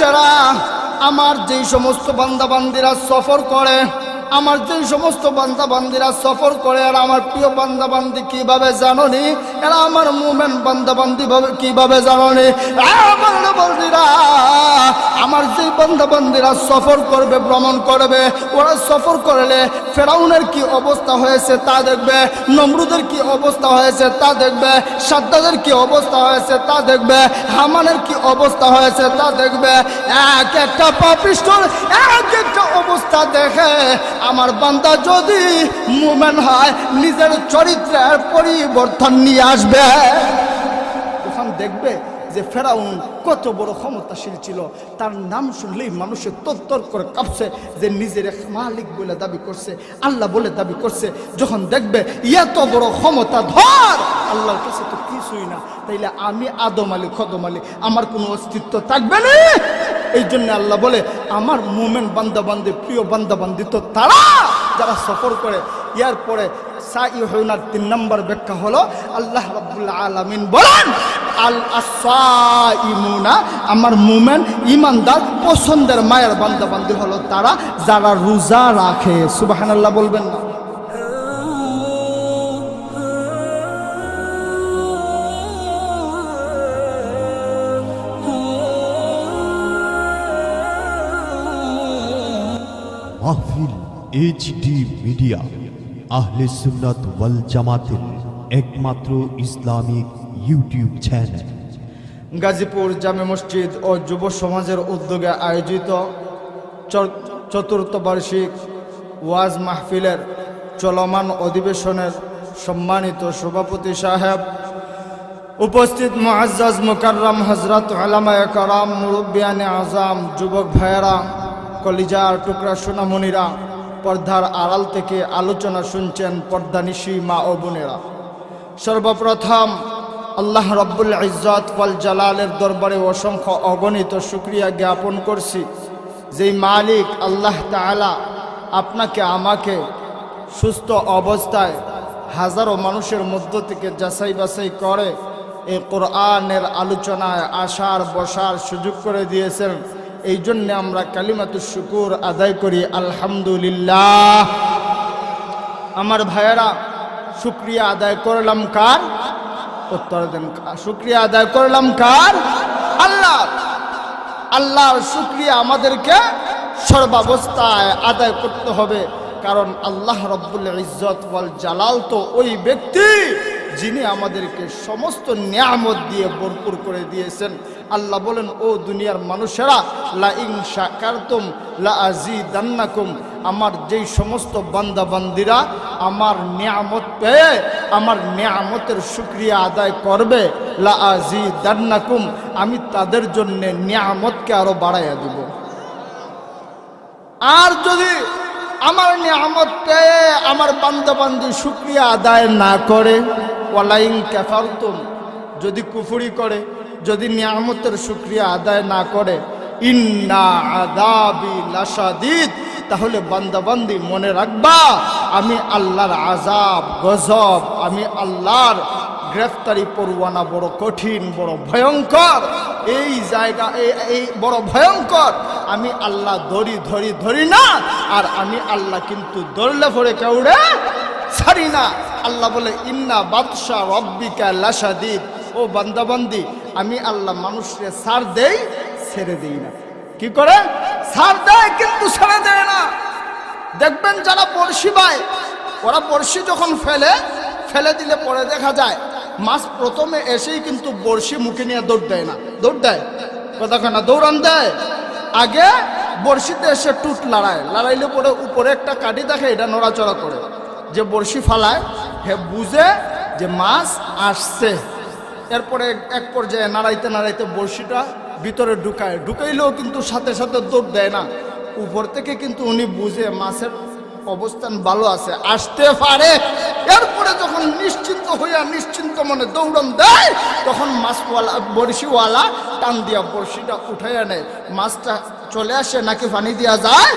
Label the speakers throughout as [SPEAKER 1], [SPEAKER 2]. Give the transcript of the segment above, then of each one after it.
[SPEAKER 1] বান্দারা, আমার যেই সমস্ত বান্দাবান্দিরা সফর করে, আমার যেই সমস্ত বান্দাবান্দিরা সফর করে, আর আমার প্রিয় বান্দাবান্দি কিভাবে জানোনি? এরা আমার মুমিন বান্দাবান্দি কিভাবে জানোনি? বান্দাবান্দিরা, আমার যেই বান্দাবান্দিরা সফর করবে, ভ্রমণ করবে, ওরা সফর করলে ফেরাউনের কি অবস্থা হয়েছে তা দেখবে, নমরুদের কি অবস্থা হয়েছে তা দেখবে, সাদ্দাদের কি অবস্থা হয়েছে তা দেখবে, হামানের কি অবস্থা হয়েছে তা দেখবে। এক একটা পাপিষ্ঠর এক একটা অবস্থা দেখে আমার বান্দা যদি মুমিন হয়, নিজের চরিত্রের পরিবর্তন নিয়ে আসবে। তখন দেখবে যে ফেরাউন কত বড় ক্ষমতাশীল ছিল, তার নাম শুনলেই মানুষের তরতর করে কাঁপছে, যে নিজের মালিক বলে দাবি করছে, আল্লাহ বলে দাবি করছে। যখন দেখবে এত বড় ক্ষমতা ধর, আল্লাহর কাছে তো কিছুই না, তাইলে আমি আদম আলী খদম আলী, আমার কোনো অস্তিত্ব থাকবে না। এই জন্য আল্লাহ বলে আমার মুমিন বান্দাবান্দি, প্রিয় বান্দাবান্দি তো তারা যারা সফর করে। ইয়ার পরে সাইয়ুনার 3 নম্বর ব্যাখ্যা হলো আল্লাহ রাব্বুল আলামিন বলেন আল আসাইমুনা, আমার মুমিন ঈমানদার পছন্দের মায়ের বান্দাবান্দি হলো তারা যারা রোজা রাখে। সুবহানাল্লাহ বলবেন না?
[SPEAKER 2] মাহফিল এইচডি মিডিয়া আহলে সুন্নাত ওয়াল জামাতের একমাত্র ইসলামিক ইউটিউব চ্যানেল।
[SPEAKER 1] গাজীপুর জামে মসজিদ ও যুব সমাজের উদ্যোগে আয়োজিত 4th বার্ষিক ওয়াজ মাহফিলের চলমান অধিবেশনের সম্মানিত সভাপতি সাহেব, উপস্থিত মুআজ্জাজ মুকাররম হযরত উলামায়ে কেরাম, মুরব্বিয়ানে আযম, যুবক ভাইয়েরা, কলিজার টুকরা সোনামণিরা, পর্দার আড়াল থেকে আলোচনা শুনছেন পর্দানিশী মা ও বোনেরা, সর্বপ্রথম আল্লাহ রব্বুল ইজ্জত ওয়াল জালালের দরবারে অসংখ্য অগণিত শুকরিয়া জ্ঞাপন করছি, যেই মালিক আল্লাহ তাআলা আপনাকে আমাকে সুস্থ অবস্থায় হাজারো মানুষের মধ্য থেকে যাচাই বাছাই করে এই কোরআনের আলোচনায় আসার বসার সুযোগ করে দিয়েছেন। এই জন্যে আমরা কালিমাতুশ শুকুর আদায় করি, আলহামদুলিল্লাহ। আমার ভাইয়েরা, শুকরিয়া আদায় করলাম কার? উত্তর দেন। শুকরিয়া আদায় করলাম কার? আল্লাহ। আল্লাহর শুকরিয়া আমাদেরকে সর্বাবস্থায় আদায় করতে হবে, কারণ আল্লাহ রব্বুল ইজ্জত ওয়াল জালাল তো ওই ব্যক্তি যিনি আমাদেরকে সমস্ত নিয়ামত দিয়ে ভরপুর করে দিয়েছেন। আল্লাহ বলেন, ও দুনিয়ার মানুষেরা, লা ইন শাকারতুম লা আযীদান্নাকুম, আমার যেই সমস্ত বান্দাবান্দিরা আমার নিয়ামত পেয়ে আমার নিয়ামতের শুকরিয়া আদায় করবে, লা আযীদান্নাকুম, আমি তাদের জন্য নিয়ামতকে আরো বাড়াইয়া দিব। আর যদি আমার নিয়ামত পেয়ে আমার বান্দাবান্দি শুকরিয়া আদায় না করে, ওয়ালাইন কাফারতুম, যদি কুফরি করে, যদি নিয়ামতের শুকরিয়া আদায় না করে, ইন্না আযাবি লাশাদীদ, তাহলে বান্দাবান্দি মনে রাখবা আমি আল্লাহর আযাব গজব, আমি আল্লাহর গ্রেফতারি পরোয়ানা বড় কঠিন, বড় ভয়ঙ্কর। এই জায়গা এই বড় ভয়ঙ্কর। আমি আল্লাহ ধরি না, আর আমি আল্লাহ কিন্তু ধরলে পরে কাউরে ছাড়ি না। আল্লাহ বলে, ইন্না বাতশা রব্বিকা লাশাদীদ, ও বান্দাবান্দি আমি আল্লাহ মানুষকে ছাড় দেই, ছেড়ে দেই না। কি করে? ছাড় দেয় কিন্তু ছেড়ে দেয় না। দেখবেন যারা বড়শি বায়, ওরা বড়শি যখন ফেলে দিলে পরে দেখা যায় মাছ প্রথমে এসেই কিন্তু বড়শি মুখে নিয়ে দৌড় দেয় না, দৌড় দেয় কথা না, দৌড়ান দেয়। আগে বড়শিতে এসে টুট লড়াইলে পরে উপরে একটা কাঠি দেখে, এটা নড়াচড়া করে। যে বড়শি ফালায় হে বুঝে যে মাছ আসছে। এরপরে এক পর্যায়ে নাড়াইতে বড়শিটা ভিতরে ঢুকাইলেও কিন্তু সাথে সাথে দৌড় দেয় না। উপর থেকে কিন্তু উনি বুঝে মাছের অবস্থান ভালো আছে, আসতে পারে। এরপরে যখন নিশ্চিন্ত মনে দৌড়ন দেয়, তখন মাছওয়ালা বড়শিওয়ালা টান দিয়া বড়শিটা উঠাইয়া নেয়। মাছটা চলে আসে নাকি পানি দিয়া যায়?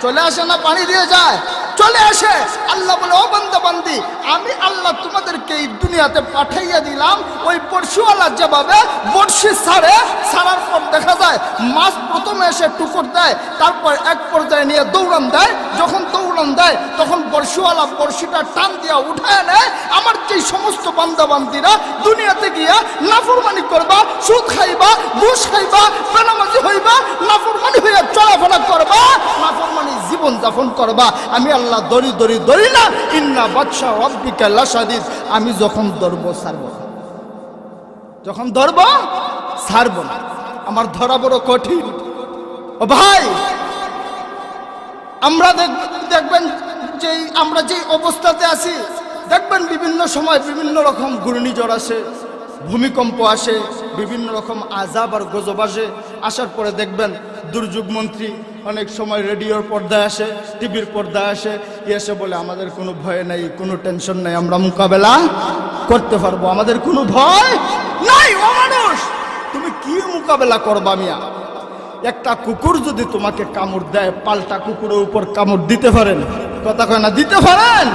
[SPEAKER 1] চলে আসে না পানি দিয়ে যায়? চলে আসে। আল্লাহ বলে, ও বান্দাবান্দি আমি আল্লাহ তোমাদেরকে এই দুনিয়াতে পাঠাইয়া দিলাম। ওই বড়শিওয়ালা যেভাবে বড়শি ছাড়ার পর দেখা যায় যায়, মাছ প্রথমে এসে টুকুর দেয়, তারপর এক পর্যায়ে নিয়ে দৌড়ান দেয়। যখন দৌড়ান দেয় তখন বর্ষিওয়ালা বর্ষিটা টান দিয়া উঠায় নেয়। আমার যেই সমস্ত বান্দাবান্দিরা দুনিয়াতে গিয়া নাফরমানি করবা, সুদ খাইবা, ঘুষ খাইবা, বেনামাজি হইবা, নাফরমানি হইয়া চলাফেরা করবা, নাফরমানি জীবন যাপন করবা, আমি আল্লাহ দরি দরি দরি না, ইন্না বাদশা রব্বিকা লাশাদীদ, আমি যখন ধরব ছাড়ব না, যখন ধরব ছাড়ব না, আমার ধরা বড় কঠিন। ও ভাই, আমরা দেখবেন যে আমরা যে অবস্থাতে আছি, দেখবেন বিভিন্ন সময় বিভিন্ন রকম ঘূর্ণিঝড় আসে, ভূমিকম্প আসে, বিভিন্ন রকম আযাব আর গজব আসে। আসার পরে দেখবেন দুর্যোগ মন্ত্রী অনেক সময় রেডিওর পর্দায় আসে, টিভির পর্দায় আসে, এসে বলে আমাদের কোনো ভয় নাই, কোনো টেনশন নাই, আমরা মোকাবেলা করতে পারবো, আমাদের কোনো ভয় নাই। ও মানুষ, তুমি কি মোকাবেলা করবা মিয়া? একটা কুকুর যদি তোমাকে কামড় দেয়, পাল্টা কুকুরের উপর কামড় দিতে পারেন? কথা কয় না, দিতে পারেন?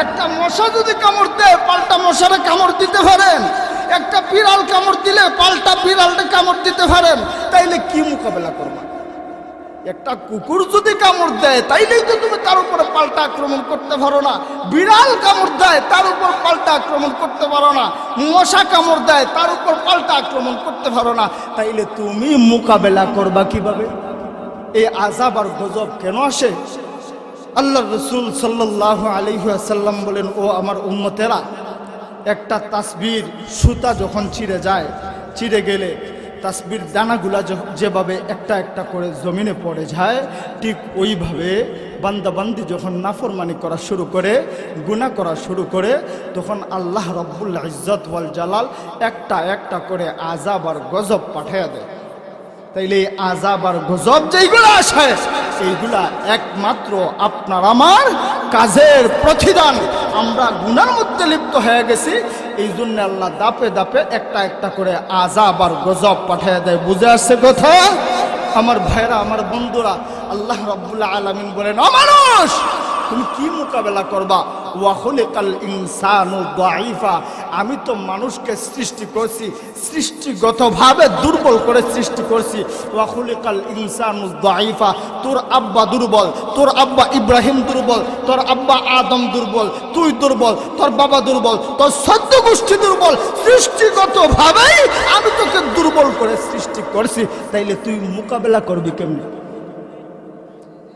[SPEAKER 1] একটা মশা যদি কামড় দেয়, পাল্টা মশারে কামড় দিতে পারেন? একটা বিড়াল কামড় দিলে পাল্টা বিড়ালটা কামড় দিতে পারেন? তাইলে কি মোকাবেলা করবা? একটা কুকুর যদি কামড় দেয় তাইলেই তো তুমি তার উপরে পাল্টা আক্রমণ করতে পারো না। বিড়াল কামড় দেয় তার উপর পাল্টা আক্রমণ করতে পারো না। মশা কামড় দেয় তার উপর পাল্টা আক্রমণ করতে পারো না। তাইলে তুমি মোকাবেলা করবা কিভাবে? এই আযাব আর গজব কেন আসে? আল্লাহ রাসূল সাল্লাল্লাহু আলাইহি ওয়াসাল্লাম বলেন, ও আমার উম্মতেরা, একটা তাসবির সুতা যখন ছিঁড়ে যায়, ছিঁড়ে গেলে তাসবির দানাগুলা যেভাবে একটা একটা করে জমিনে পড়ে যায়, ঠিক ওইভাবে বান্দাবান্দি যখন নাফরমানি করা শুরু করে, গুনাহ করা শুরু করে, তখন আল্লাহ রাব্বুল ইজ্জত ওয়াল জালাল একটা একটা করে আযাব আর গজব পাঠিয়ে দেয়। তাইলে এই আযাব আর গজব যেইগুলো আসে, এইগুলা একমাত্র আপনার আমার কাজের প্রতিদান। আমরা গুনার মধ্যে লিপ্ত হয়ে গেছি, এই জন্য আল্লাহ দাপে দাপে একটা একটা করে আযাব আর গজব পাঠিয়ে দেয়। বুঝে আসছে কথা? আমার ভাইরা, আমার বন্ধুরা, আল্লাহ রাব্বুল আলামিন বলেন, ও মানুষ, তুমি কি মোকাবেলা করবা? ওয়া খুলিকাল ইনসানু দাঈফা, আমি তো মানুষকে সৃষ্টি করছি সৃষ্টিগতভাবে দুর্বল করে সৃষ্টি করছি। ওয়া খুলিকাল ইনসানু দাঈফা, তোর আব্বা দুর্বল, তোর আব্বা ইব্রাহিম দুর্বল, তোর আব্বা আদম দুর্বল, তুই দুর্বল, তোর বাবা দুর্বল, তোর সদ্য গোষ্ঠী দুর্বল। সৃষ্টিগতভাবেই আমি তোকে দুর্বল করে সৃষ্টি করছি, তাইলে তুই মোকাবেলা করবি কেমনে?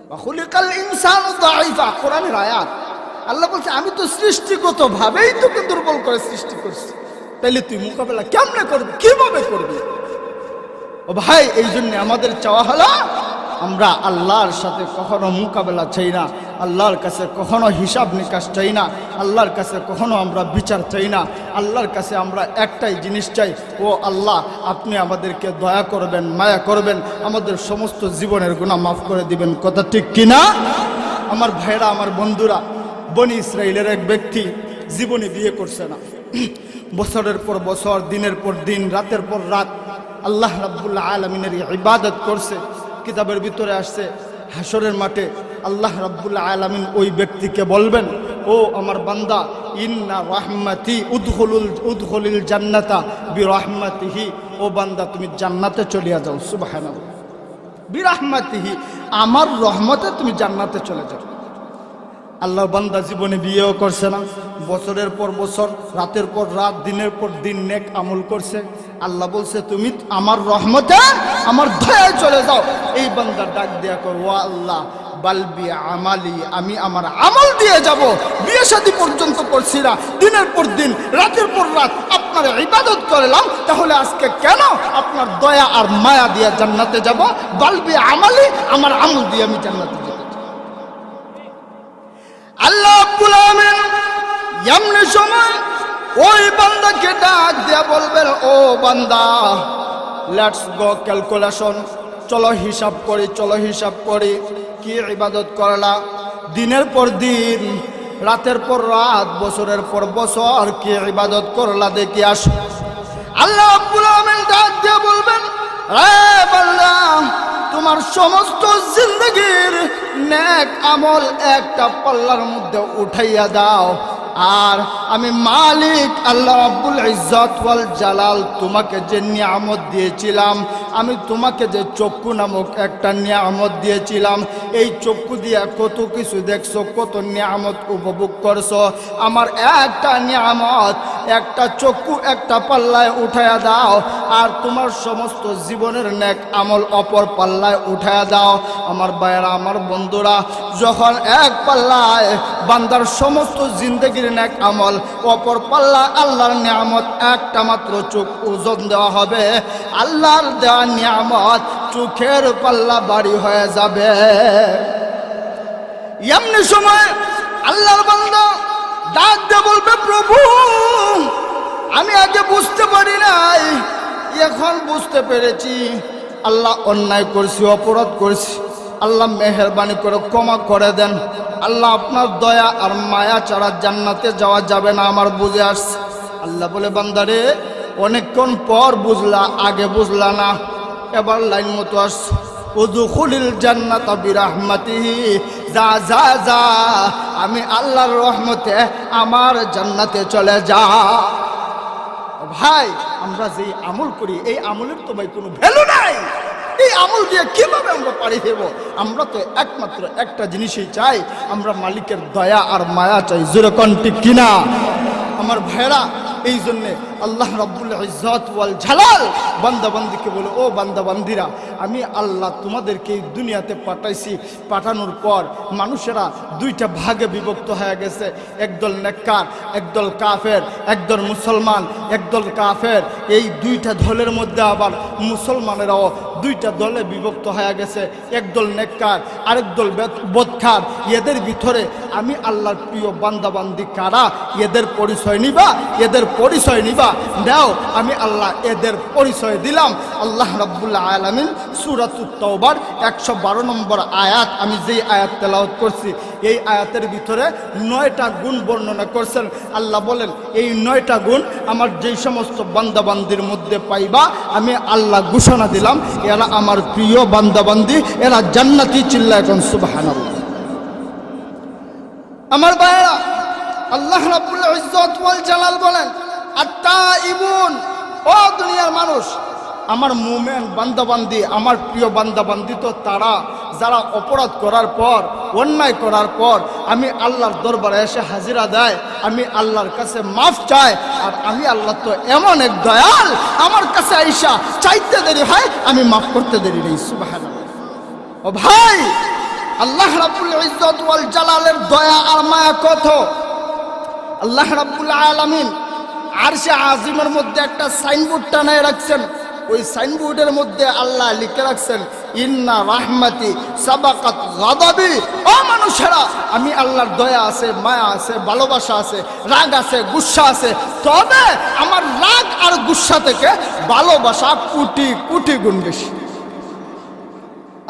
[SPEAKER 1] ওয়া খুলিকাল ইনসানু দাঈফা, কোরআনের আয়াত। আল্লাহ বলছে, আমি তো সৃষ্টিগতভাবেই তোকে দুর্বল করে সৃষ্টি করছি, তাইলে তুই মোকাবেলা কেমনে করবি, কিভাবে করবি? ও ভাই, এই জন্য আমাদের চাওয়া হলো, আমরা আল্লাহর সাথে কখনো মোকাবেলা চাই না, আল্লাহর কাছে কখনো হিসাব নিকাশ চাই না, আল্লাহর কাছে কখনো আমরা বিচার চাই না। আল্লাহর কাছে আমরা একটাই জিনিস চাই, ও আল্লাহ, আপনি আমাদেরকে দয়া করবেন, মায়া করবেন, আমাদের সমস্ত জীবনের গুনাহ মাফ করে দিবেন। কথা ঠিক কিনা? আমার ভাইরা, আমার বন্ধুরা, বনি ইসরাইলের এক ব্যক্তি জীবনে বিয়ে করছে না, বছরের পর বছর, দিনের পর দিন, রাতের পর রাত আল্লাহ রাব্বুল আলামিনের ইবাদত করছে। কিতাবের ভিতরে আসছে, হাসরের মাঠে আল্লাহ রাব্বুল আলামিন ওই ব্যক্তিকে বলবেন, ও আমার বান্দা, ইন্না রাহমাতি উদখুলিল জান্নাতা বিরাহমাতিহি, ও বান্দা, তুমি জান্নাতে চলিয়া যাও। সুবহানাল্লাহ, বিরাহমাতিহি, আমার রহমতে তুমি জান্নাতে চলে যাও। আল্লাহ বান্দা জীবনে বিয়েও করছে না, বছরের পর বছর, রাতের পর রাত, দিনের পর দিন নেক আমল করছে। আল্লাহ বলছে, তুমি আমার রহমতে, আমার দয়ায় চলে যাও। এই বান্দা ডাক দেয়া কর, ও আল্লাহ, বালবি আমালি, আমি আমার আমল দিয়ে যাব। বিয়ে শাদী পর্যন্ত করছি না, দিনের পর দিন, রাতের পর রাত আপনার ইবাদত করলাম, তাহলে আজকে কেন আপনার দয়া আর মায়া দিয়ে জান্নাতে যাব? বালবি আমালি, আমার আমল দিয়ে আমি জান্নাতে যাব। আল্লাহ রাব্বুল আলামিন এমনি সময় ওই বান্দাকে ডাক দিয়া বলবেন, ও বান্দা, লেটস গো ক্যালকুলেশন, চলো হিসাব করি, চলো হিসাব করি। কি ইবাদত করলা দিনের পর দিন, রাতের পর রাত, বছরের পর বছর, কি ইবাদত করলা দেখি আসো। আল্লাহ রাব্বুল আলামিন ডাক দিয়া বলবেন, এ বান্দা, তোমার সমস্ত জিন্দগির নেক আমল একটা পাল্লার মধ্যে উঠাইয়া দাও। আর আমি মালিক আল্লাহ রাব্বুল ইজ্জত ওয়াল জালাল তোমাকে যে নিয়ামত দিয়েছিলাম, আমি তোমাকে যে চক্ষু নামক একটা নিয়ামত দিয়েছিলাম, এই চক্ষু দিয়ে কত কিছু দেখছো, কত নিয়ামত উপভোগ করছো। আমার একটা নিয়ামত, একটা চক্ষু একটা পাল্লায় উঠায়া দাও, আর তোমার সমস্ত জীবনের নেক আমল অপর পাল্লায় উঠায়া দাও। আমার ভাইয়েরা, আমার বন্ধুরা, যখন এক পাল্লায় বান্দার সমস্ত জিন্দগির নেক আমল, অপর পাল্লায় আল্লাহর নিয়ামত, একটা মাত্র চোখ ওজন দেওয়া হবে, আল্লাহর দেওয়া নিয়ামত চোখের পাল্লা বাড়ি হয়ে যাবে। এমনি সময় আল্লাহর বান্দা ডাক দিয়ে বলবে, প্রভু আমি আগে বুঝতে পারি নাই, এখন বুঝতে পেরেছি। আল্লাহ অন্যায় করছি, অপরাধ করছি, আল্লাহ মেহেরবানি করে ক্ষমা করে দেন। আল্লাহ আপনার দয়া আর মায়া ছাড়া জান্নাতে যাওয়া যাবে না, আমার বুঝে আসছে। আল্লাহ বলে, বান্দারে অনেকক্ষণ পর বুঝলা, আগে বুঝলা না, এবার লাইন মতো আসছে। উদখুলিল জান্নাতা বিরাহমাতিহি, যা যা যা, আমি আল্লাহর রহমতে আমার জান্নাতে চলে যা। ভাই, আমরা যেই আমল করি, এই আমলের তো ভাই কোনো ভ্যালু নাই। এই আমল দিয়ে কিভাবে আমরা পাড়ি দেব? আমরা তো একমাত্র একটা জিনিসই চাই, আমরা মালিকের দয়া আর মায়া চাই। জোরে কোন ঠিক কিনা? আমার ভাইরা, এই জন্যে আল্লাহ রাব্বুল ইজ্জত ওয়াল জালাল বান্দাবান্দিকে বলে, ও বান্দাবান্দিরা, আমি আল্লাহ তোমাদেরকে এই দুনিয়াতে পাঠাইছি। পাঠানোর পর মানুষেরা দুইটা ভাগে বিভক্ত হয়ে গেছে, একদল নেককার, একদল কাফের, একদল মুসলমান, একদল কাফের। এই দুইটা দলের মধ্যে আবার মুসলমানেরাও দুইটা দলে বিভক্ত হয়ে গেছে, একদল নেককার, আরেকদল বদকার। এদের ভিতরে আমি আল্লাহর প্রিয় বান্দাবান্দি কারা, এদের পরিচয় নিবা, এদের পরিচয় নিবা, দাও। আমি আল্লাহ এদের পরিচয় দিলাম। আল্লাহ রাব্বুল আলামিন সূরাতুত তাওবার 112 নম্বর আয়াত, আমি যেই আয়াত তেলাওয়াত করছি, এই আয়াতের ভিতরে 9টা গুণ বর্ণনা করছেন। আল্লাহ বলেন, এই 9টা গুণ আমার যেই সমস্ত বান্দাবান্দির মধ্যে পাইবা, আমি আল্লাহ ঘোষণা দিলাম, এরা আমার প্রিয় বান্দাবান্দি, এরা জান্নাতি। চিল্লায় এখন সুবহানাল্লাহ। আমার ভাইরা, আল্লাহ রাব্বুল ইজ্জত ওয়াল জালাল বলেন, আত্তাইবুন, ও দুনিয়ার মানুষ, আমার মুমিন বান্দাবান্দি, আমার প্রিয় বান্দাবান্দি তো তারা যারা অপরাধ করার পর, অন্যায় করার পর আমি আল্লাহর দরবারে এসে হাজিরা দেয়, আমি আল্লাহর কাছে মাফ চায়। আর আমি আল্লাহ তো এমন এক দয়াল, আমার কাছে আইসা চাইতে দেরি হয়, আমি মাফ করতে দেরি নেই। সুবহানাল্লাহ। ও ভাই, আল্লাহ রাব্বুল ইজ্জত ওয়াল জালালের দয়া আর মায়া কত! আল্লাহ রাব্বুল আলামিন আরশে আজিমের মধ্যে একটা সাইনবোর্ড টানায় রাখছেন। ওই সাইনবোর্ডের মধ্যে আল্লাহ লিখে রাখছেন, ইন্না রাহমাতি সাবাকাত গাদাবি। ও মানুষেরা, আমি আল্লাহর দয়া আছে, মায়া আছে, ভালোবাসা আছে, রাগ আছে, গুসা আছে, তবে আমার রাগ আর গুসা থেকে ভালোবাসা কোটি কোটি গুণ বেশি।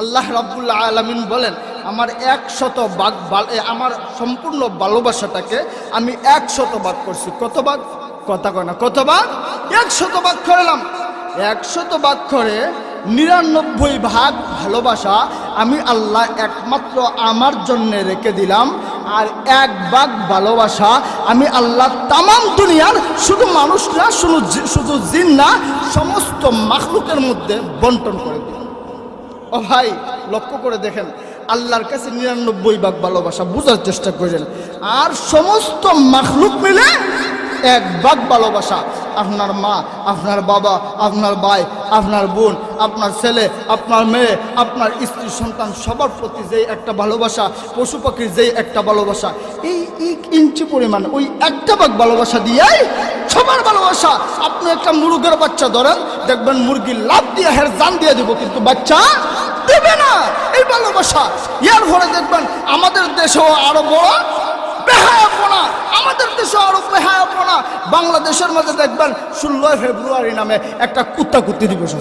[SPEAKER 1] আল্লাহ রাব্বুল আলামিন বলেন, আমার 100 ভাগ, আমার সম্পূর্ণ ভালোবাসাটাকে আমি 100 ভাগ করছি। কত ভাগ? কথা কয় না, কত ভাগ? 100 ভাগ করলাম। 100 ভাগ করে 99 ভাগ ভালোবাসা আমি আল্লাহ একমাত্র আমার জন্য রেখে দিলাম। আর 1 ভাগ ভালোবাসা আমি আল্লাহ তামাম দুনিয়ার, শুধু মানুষ না, শুধু জিন না, সমস্ত মাখলুকের মধ্যে বন্টন করে দিলাম। ও ভাই, লক্ষ্য করে দেখেন, আল্লাহর কাছে 99 ভাগ ভালোবাসা, বুঝার চেষ্টা করেন, আর সমস্ত মাখলুক মিলে 1 ভাগ ভালোবাসা। আপনার মা, আপনার বাবা, আপনার ভাই, আপনার বোন, আপনার ছেলে, আপনার মেয়ে, আপনার স্ত্রী, সন্তান, সবার প্রতি যেই একটা ভালোবাসা, পশু পাখির যেই একটা ভালোবাসা, এই 1 ইঞ্চি পরিমাণ, ওই 1 ভাগ ভালোবাসা দিয়েই সবার ভালোবাসা। আপনি একটা মুরগের বাচ্চা ধরেন, দেখবেন মুরগি লাভ দিয়ে হের জান দিয়ে দিব, কিন্তু বাচ্চা দেবে না। এই ভালোবাসা। এর পরে দেখবেন আমাদের দেশেও আরো বড় বেহায়াপনা, আমাদের দেশে আরো বেহায়াপনা। বাংলাদেশের মধ্যে দেখবেন 16 ফেব্রুয়ারি নামে একটা কুত্তাকুত্তি দিবস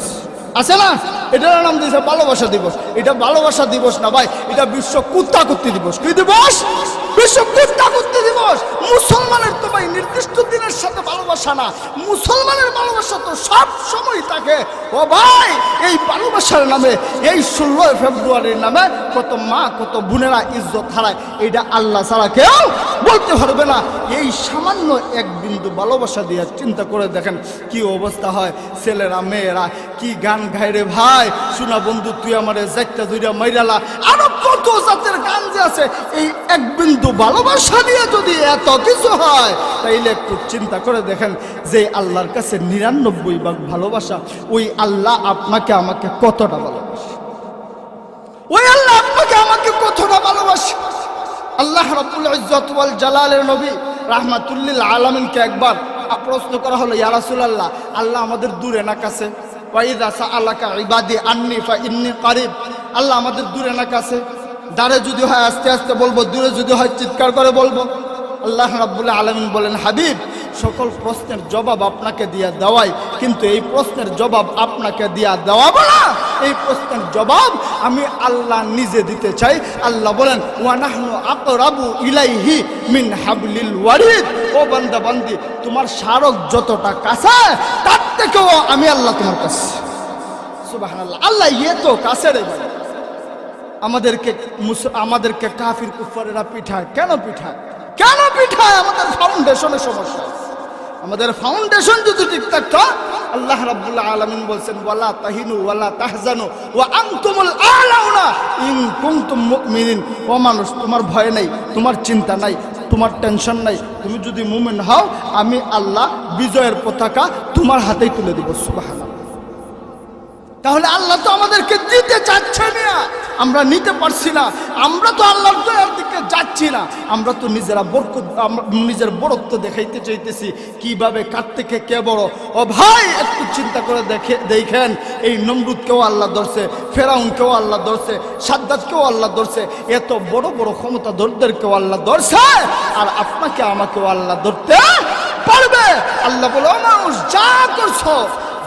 [SPEAKER 1] আছে না? এটার নাম দিয়েছে ভালোবাসা দিবস। এটা ভালোবাসা দিবস না ভাই, এটা বিশ্ব কুত্তাকুত্তি দিবস। কি দিবস? বিশ্ব কুত্তাকুত্তি দিবস। মুসলমানের তো ভাই নির্দিষ্ট দিনের সাথে ভালোবাসা না, মুসলমানের ভালোবাসা তো সব সময় থাকে। ও ও ভাই, এই ভালোবাসার নামে, এই 16 ফেব্রুয়ারির নামে কত মা কত বোনেরা ইজ্জত হারায়, এটা আল্লাহ ছাড়া কেউ বলতে পারবে না। এই সামান্য এক বিন্দু ভালোবাসা দিয়ে চিন্তা করে দেখেন কি অবস্থা হয়। ছেলেরা মেয়েরা কি গান গায় রে ভাই, শোনা বন্ধু তুই আমারে যাইতা দুইটা মাইরালা, আরো কত জাতের গান যে আছে। এই এক বিন্দু ভালোবাসা দিয়ে যদি এত কিছু হয়, তাইলে একটু চিন্তা করে দেখেন যে আল্লাহর কাছে 99 ভাগ ভালোবাসা, ওই আল্লাহ আপনাকে আমাকে কতটা ভালোবাসে, ওই আল্লাহ আপনাকে আমাকে কতটা ভালোবাসে। আল্লাহ রাব্বুল ইজ্জত ওয়াল জালালের নবী রাহমাতুল্লিল আলামিনকে একবার প্রশ্ন করা হলো, ইয়া রাসূলুল্লাহ, আল্লাহ আমাদের দূরে না কাছে? ওয়া ইযা সাআলাকা ইবাদি আন্নী ফা ইন্নী কারিব। আল্লাহ আমাদের দূরে না কাছে? দাঁড়ে যদি হয় আস্তে আস্তে বলবো, দূরে যদি হয় চিৎকার করে বলবো। আল্লাহ রাব্বুল আলামিন বলেন, হাবিব, সকল প্রশ্নের জবাব আপনাকে দিয়া দেওয়াই, কিন্তু এই প্রশ্নের জবাব আপনাকে দিয়া দেওয়াবো না, এই প্রশ্নের জবাব আমি আল্লাহ নিজে দিতে চাই। আল্লাহ বলেন, ওয়া নাহনু আকরাবু ইলাইহি মিন হাবলিল ওয়ারিদ। ও বান্দা বান্দি, তোমার স্মারক যতটা কাছে, তার থেকেও আমি আল্লাহ তোমার কাছে। সুবহানাল্লাহ, আল্লাহ এত কাছে রে ভাই। আমাদেরকে কাফির কুফারেরা পিঠায়। কেন পিঠায়? কেন পিঠায়? আমাদের ফাউন্ডেশনের সমস্যা। আমাদের ফাউন্ডেশন যদি ঠিক থাকতো, আল্লাহ রাব্বুল আলামিন বলছেন, ওয়ালা তাহিনু ওয়ালা তাহজানু ওয়া আনতুমুল আ'লাউনা ইন কুনতুম মুমিনিন। ও মানুষ, তোমার ভয় নাই, তোমার চিন্তা নাই, তোমার টেনশন নাই। তুমি যদি মুমিন হও, আমি আল্লাহ বিজয়ের পতাকা তোমার হাতেই তুলে দিব। সুবহানাল্লাহ। তাহলে আল্লাহ তো আমাদেরকে দিতে চাচ্ছে না, আমরা নিতে পারছি না। আমরা তো আল্লাহর দয়ার দিকে যাচ্ছি না, আমরা তো নিজের বড়ত্ব দেখাইতে চাইতেছি, কিভাবে কার থেকে কে বড়। ও ভাই, একটু চিন্তা করে দেখেন, এই নমরুদকেও আল্লাহ ধরছে, ফেরাউনকেও আল্লাহ ধরছে, সাদ্দাতকেও আল্লাহ ধরছে, এত বড় বড় ক্ষমতাধরদেরকেও আল্লাহ ধরছে, আর আপনাকে আমাকেও আল্লাহ ধরতে পারবে। আল্লাহ বলে, ও মানুষ, যা করছো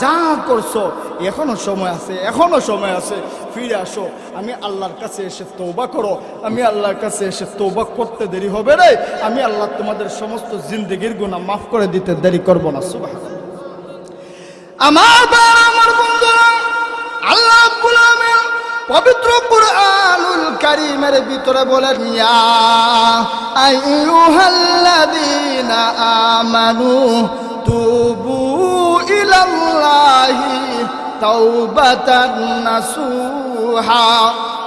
[SPEAKER 1] যা করছো, এখনো সময় আছে, এখনো সময় আছে, ফিরে আসো, আমি আল্লাহর কাছে এসে তওবা করো। আমি আল্লাহর কাছে এসে তওবা করতে দেরি হবে রে, আমি আল্লাহ তোমাদের সমস্ত জিন্দেগির গুনাহ মাফ করে দিতে দেরি করব না। সুবহানাল্লাহ। আমার বন্ধুরা, আল্লাহ রাব্বুল আলামিন পবিত্র কুরআনুল কারীমের ভিতরে বলেন, ইয়া আইয়ুহাল্লাযীনা আমানু তুবু ইলাল্লাহি তাওবাতান নাসুহা।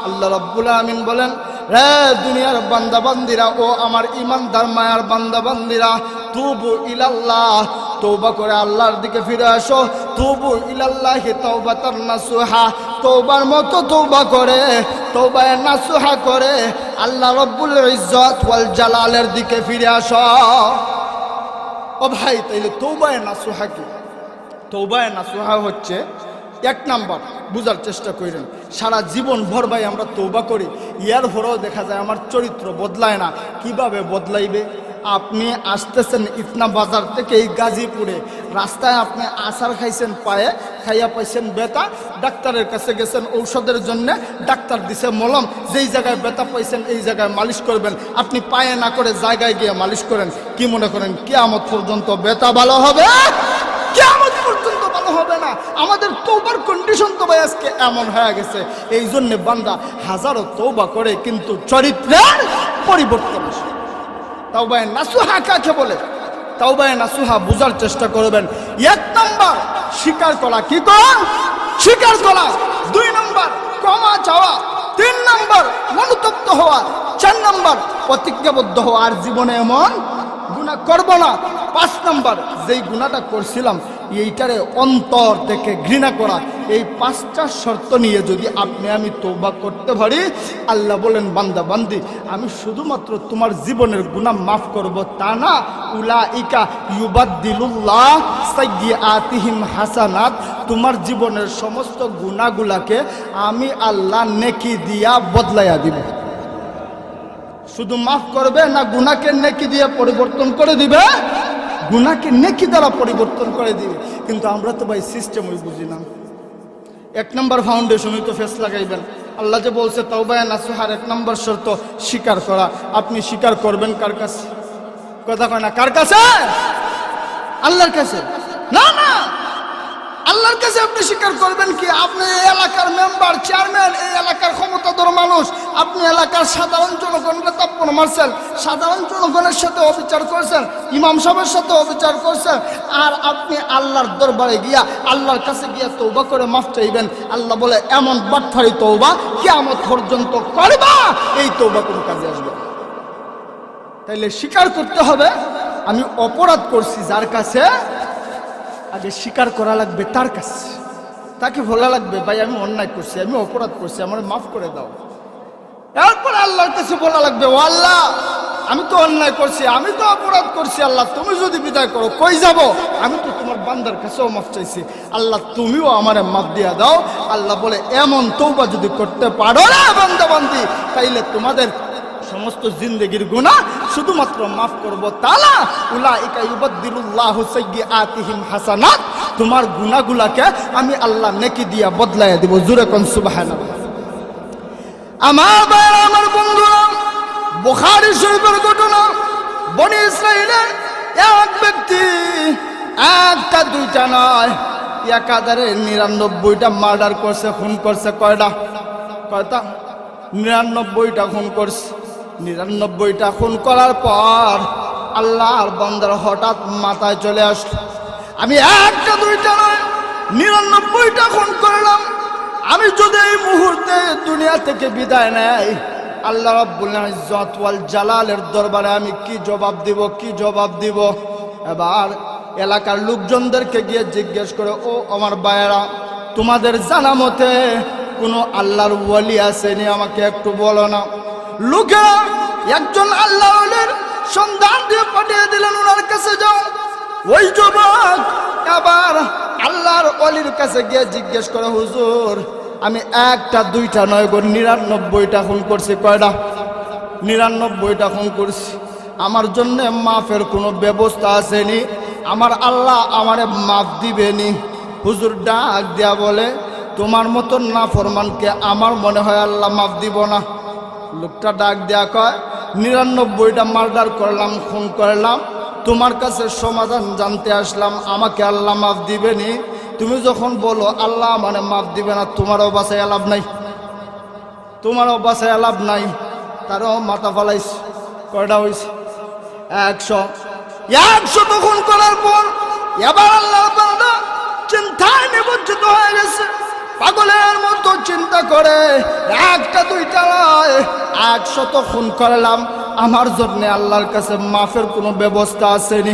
[SPEAKER 1] আল্লাহ রাব্বুল আলামিন বলেন, রে দুনিয়ার বান্দা বান্দিরা, ও আমার ঈমানদার মায়ার বান্দা বান্দিরা, তুবু ইলাল্লাহ, তওবা করে আল্লাহর দিকে ফিরে আসো। তুবু ইলাল্লাহি তাওবাতান নাসুহা, তওবার মতো তওবা করে, তওবায়ে নাসুহা করে আল্লাহ রাব্বুল ইজ্জত ওয়াল জালালের দিকে ফিরে আসো। ও ভাই, তাইলে তওবায়ে নাসুহা কি? তওবায়ে নাসুহা হচ্ছে, এক নাম্বার বুঝার চেষ্টা করেন, সারা জীবন ভর ভাই আমরা তওবা করি, ইয়ার ভরেও দেখা যায় আমার চরিত্র বদলায় না। কিভাবে বদলাইবে? আপনি আসতেছেন ইটনা বাজার থেকে এই গাজীপুরে, রাস্তায় আপনি আচার খাইছেন, পায়ে খাইয়া পাইছেন ব্যথা, ডাক্তারের কাছে গেছেন ঔষধের জন্য, ডাক্তার দিছে মলম, যেই জায়গায় ব্যথা পাইছেন এই জায়গায় মালিশ করবেন। আপনি পায়ে না করে জায়গায় গিয়ে মালিশ করেন, কি মনে করেন কিয়ামত পর্যন্ত ব্যথা ভালো হবে? কিয়ামত পর্যন্ত ভালো হবে না। আমাদের তওবার কন্ডিশন তো ভাই আজকে এমন হয়ে গেছে, এই জন্য বান্দা হাজারো তওবা করে, কিন্তু চরিত্রের পরিবর্তন আসে। তাওবায়ে নাসুহা কাকে বলে? তাওবায়ে নাসুহা বুঝার চেষ্টা করবেন। এক নাম্বার স্বীকার করা, কি করা? স্বীকার করা। 2 নাম্বার ক্ষমা চাওয়া। 3 নাম্বার অনুতপ্ত হওয়া। 4 নাম্বার প্রতিজ্ঞাবদ্ধ হওয়া, আর জীবনে এমন গুনাহ করব না। 5 নাম্বার যেই গুনাহটা করছিলাম এইটারে অন্তর থেকে ঘৃণা করা। এই 5টা শর্ত নিয়ে যদি আপনি আমি তওবা করতে পারি, আল্লাহ বলেন, বান্দা বান্দি, আমি শুধুমাত্র তোমার জীবনের গুনাহ মাফ করব তা না, উলাইকা ইউবাদদিলুল্লাহ সাইয়্যাতিহিম হাসানাত, তোমার জীবনের সমস্ত গুনাহগুলাকে আমি আল্লাহ নেকি দিয়া বদলাইয়া দিব। শুধু মাফ করবে না, গুনাহকে নেকি দিয়ে পরিবর্তন করে দিবে, গুনাহকে নেকি দ্বারা পরিবর্তন করে দিবে। কিন্তু আমরা তো ভাই সিস্টেমই বুঝি না। 1 নম্বর ফাউন্ডেশনই তো ফেস লাগাইবেন। আল্লাহ যে বলছে তাওবায়ে নাসুহার 1 নম্বর শর্ত স্বীকার করা। আপনি স্বীকার করবেন কার কাছে? কথা কয় না, কার কাছে? আল্লাহর কাছে। না না, আল্লাহ আল্লাহর কাছে আপনি স্বীকার করবেন কি? আপনি এই এলাকার মেম্বার, চেয়ারম্যান, এই এলাকার ক্ষমতাধর মানুষ, আপনি এলাকার সাধারণ জনগণকে তাপ্পড় মারছেন, সাধারণ জনগণের সাথে অবিচার করছেন, ইমাম সাহেবের সাথে অবিচার করছেন, আর আপনি আল্লাহর দরবারে গিয়া আল্লাহর কাছে গিয়া তওবা করে মাফ চাইবেন। আল্লাহ বলে এমন বাটফারি তওবা কিয়ামত পর্যন্ত করবা, এই তওবা কোনো কাজে আসবে না। তাইলে স্বীকার করতে হবে আমি অপরাধ করছি, যার কাছে আগে স্বীকার করা লাগবে, তার কাছে তাকে বলা লাগবে ভাই আমি অন্যায় করছি, আমি অপরাধ করছি, আমার মাফ করে দাও। এরপর আল্লাহর কাছে বলা লাগবে ও আল্লাহ আমি তো অন্যায় করছি, আমি তো অপরাধ করছি, আল্লাহ তুমি যদি বিদায় করো কই যাব? আমি তো তোমার বান্দার কাছেও মাফ চাইছি, আল্লাহ তুমিও আমারে মাফ দিয়া দাও। আল্লাহ বলে এমন তওবা যদি করতে পারো না বান্দা বান্দি, তাইলে তোমাদের সমস্ত জিন্দেগির গুনাহ শুধুমাত্র মাফ করব। তাআলা উলাইকা ইউবাদদিলুল্লাহু সাইয়্যাতিহিম হাসানাত, তোমার গুনাহগুলোকে আমি আল্লাহ নেকি দিয়া বদলায়া দেব। জোরে কোন সুবহানাল্লাহ। আমার ভাইরা, আমার বন্ধুরা, বুখারী শরীফের ঘটনা, বনি ইসরাইলের এক ব্যক্তি একটা দুইটা নয়, একাধারে 99টা মার্ডার করছে, খুন করছে। কয়টা? 99টা খুন করছে। 99টা খুন করার পর আল্লাহর বান্দার হঠাৎ মাথায় চলে আসলো, আমি একটা দুইটা নয় 99টা খুন করলাম, আমি যদি এই মুহূর্তে দুনিয়া থেকে বিদায় নেই, আল্লাহ রাব্বুল ইজ্জত ওয়াল জালালের দরবারে আমি কি জবাব দিব, কি জবাব দিব? এবার এলাকার লোকজনদেরকে গিয়ে জিজ্ঞেস করে, ও আমার ভাইয়েরা, তোমাদের জানা মতে কোনো আল্লাহর ওয়ালি আসেনি? আমাকে একটু বলো না। লোকেরা একজন আল্লাহ ওয়ালির সন্ধান দিয়ে পাঠিয়ে দিলেন, ওনার কাছে যাও। ওই যুবক আবার আল্লাহর ওয়ালির কাছে গিয়ে জিজ্ঞেস করে, হুজুর আমি একটা দুইটা নয় গো 99টা খুন করছি। কয়টা? 99টা খুন করছি, আমার জন্য মাফের কোনো ব্যবস্থা আসেনি? আমার আল্লাহ আমারে মাফ দিবেনি? হুজুর ডাক দেয়া বলে, তোমার মতন নাফরমানকে আমার মনে হয় আল্লাহ মাফ দিব না। লোকটা ডাক দেয়া কয়, 99টা মার্ডার করলাম, খুন করলাম, তোমার কাছে সমাধান জানতে আসলাম, আমাকে আল্লাহ মাফ দিবেনি? তুমি যখন বলো আল্লাহ মানে মাফ দিবে না, তোমারও বাসায় লাভ নাই, তোমারও বাসায় লাভ নাই। তারও মাথা ফালাইছে। কয়টা হয়েছে? 100 তখন করার পর এবার আল্লাহ বান্দা চিন্তায় নিমজ্জিত হয়ে গেছে, পাগলের মতো চিন্তা করে, একটা দুইটা নয় 100 খুন করলাম, আমার জন্য আল্লাহর কাছে মাফের কোনো ব্যবস্থা আসেনি?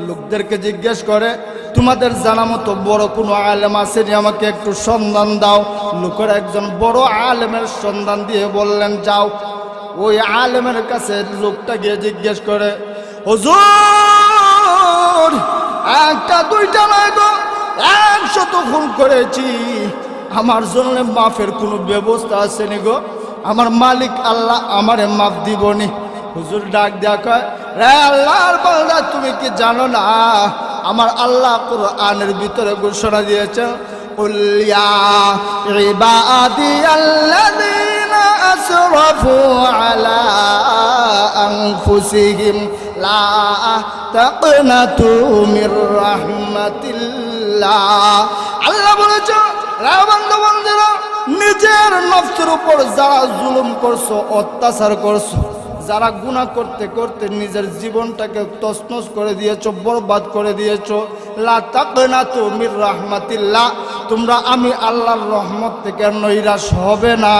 [SPEAKER 1] লোকদেরকে জিজ্ঞেস করে, তোমাদের জানা মতো বড় কোনো আলেম আসেনি? আমাকে একটু সন্ধান দাও। লোকের একজন বড় আলেমের সন্ধান দিয়ে বললেন, যাও। ওই আলেমের কাছে লোকটা গিয়ে জিজ্ঞেস করে, হুজুর একটা দুইটা নয় গো 100 খুন করেছি, আমার জন্য মাফের কোনো ব্যবস্থা আসেনি গো? আমার মালিক আল্লাহ আমারে মাফ দিবনি? হুজুর ডাক দেয়া কয়, রে আল্লাহর বান্দা, তুমি কি জানো না আমার আল্লাহ কুরআনের ভিতরে ঘোষণা দিয়েছেন, কুল ইয়া ইবাদিয়াল্লাযীনা আসরাফু আলা আনফুসিহিম লা তাকনাতু মির রাহমাতিল্লাহ। আল্লাহ বলেছে, রে বান্দা বান্দিরা, নিজের নফসের উপর যারা জুলুম করছো, অত্যাচার করছো, যারা গুনাহ করতে করতে নিজের জীবনটাকে তছনছ করে দিয়েছো, বরবাদ করে দিয়েছো, লা তাকনাতু মির রাহমাতিল্লাহ, তোমরা আমি আল্লাহর রহমত থেকে নৈরাশ হবে না।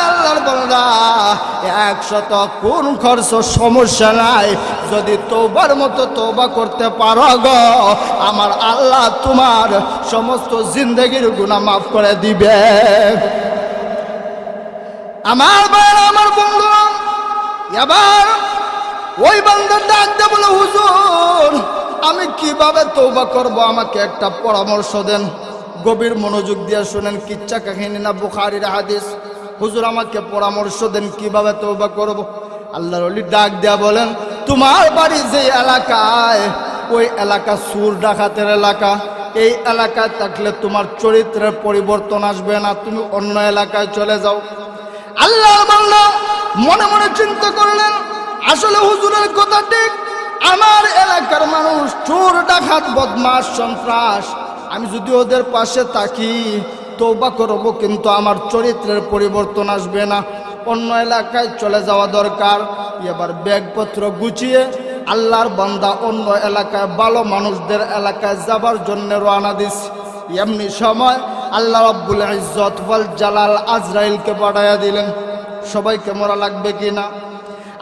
[SPEAKER 1] আল্লাহর বান্দা 100 খুন করছো, সমস্যা নাই, যদি তওবার মতো তওবা করতে পারো গো, আমার আল্লাহ তোমার সমস্ত জিন্দেগির গুনাহ মাফ করে দিবে। আমার ভাইরা, আমার বন্ধু, এবার ওই বান্দার ডাক দিয়ে বলে, হুজুর আমি কিভাবে তওবা করব, আমাকে একটা পরামর্শ দেন। গভীর মনোযোগ দিয়ে শুনেন, কিচ্ছা কাহিনী না, বুখারীর হাদিস। হুজুর আমাকে পরামর্শ দেন কিভাবে তওবা করব। আল্লাহর ওলি ডাক দেয়া বলেন, তোমার বাড়ি যে এলাকায়, ওই এলাকা চোর ডাকাতের এলাকা, এই এলাকায় থাকলে তোমার চরিত্রের পরিবর্তন আসবে না, তুমি অন্য এলাকায় চলে যাও। আল্লাহর বান্দা মনে মনে চিন্তা করলেন, আসলে হুজুরের কথা ঠিক, আমার এলাকার মানুষ চোর ডাকাত বদমাশ সন্ত্রাস, আমি যদি ওদের পাশে থাকি তওবা করব, কিন্তু আমার চরিত্রের পরিবর্তন আসবে না, অন্য এলাকায় চলে যাওয়া দরকার। এবার ব্যাগপত্র গুছিয়ে আল্লাহর বান্দা অন্য এলাকায় ভালো মানুষদের এলাকায় যাবার জন্য রওনা দিস। এমনি সময় আল্লাহ রাব্বুল ইজ্জত ওয়াল জালাল আজরাইলকে পাঠাইয়া দিলেন। সবাইকে মরা লাগবে কিনা?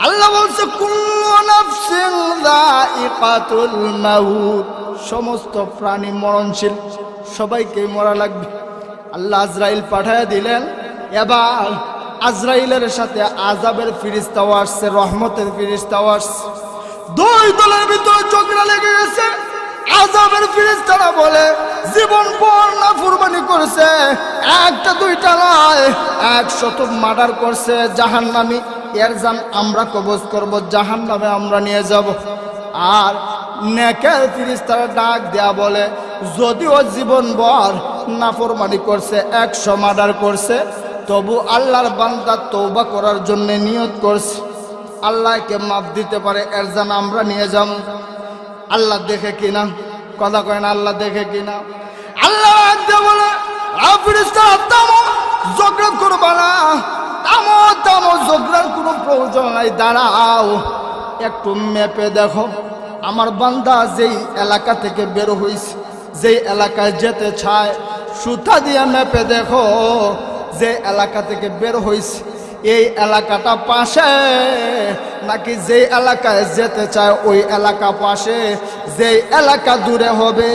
[SPEAKER 1] আল্লাহ বলছে কুল্লু নাফসিন যায়িকাতুল মাউত, সমস্ত প্রাণী মরণশীল, সবাইকে মরা লাগবে। আল্লাহ আজরাইল পাঠাইয়া দিলেন। এবার আজরাইলের সাথে আযাবের ফেরেশতাও আসছে, রহমতের ফেরেশতাও আসছে। দুই দলের ভিতরে ঝগড়া লেগে গেছে। আযাবের ফেরেশতারা বলে জীবন ভর নাফরমানি করেছে, একটা দুইটা নয় 100 মার্ডার করছে, জাহান্নামী, এর জান আমরা কবজ করব, জাহান্নামে আমরা নিয়ে যাব। আর নেকের ফেরেশতারা ডাক দেয়া বলে যদিও জীবন ভর নাফরমানি করছে, 100 মার্ডার করছে, তবু আল্লাহর বান্দা তওবা করার জন্য নিয়ত করছে, আল্লাহকে মাফ দিতে পারে, এর জান আমরা নিয়ে যাব। আল্লাহ দেখে কিনা? কথা কয় না, আল্লাহ দেখে কিনা? আল্লাহ বলে ফেরেশতারা থামো, ঝগড়া করবা না, থামো থামো, ঝগড়ার কোনো প্রয়োজন নাই, দাঁড়াও, একটু ম্যাপে দেখো আমার বান্দা যেই এলাকা থেকে বের হইছে, যেই এলাকায় যেতে চায়, সুতা দিয়ে ম্যাপে দেখো যে এলাকা থেকে বের হইছে এই এলাকাটা পাশে নাকি যেই এলাকায় যেতে চায় ওই এলাকা পাশে, যেই এলাকা দূরে হবে।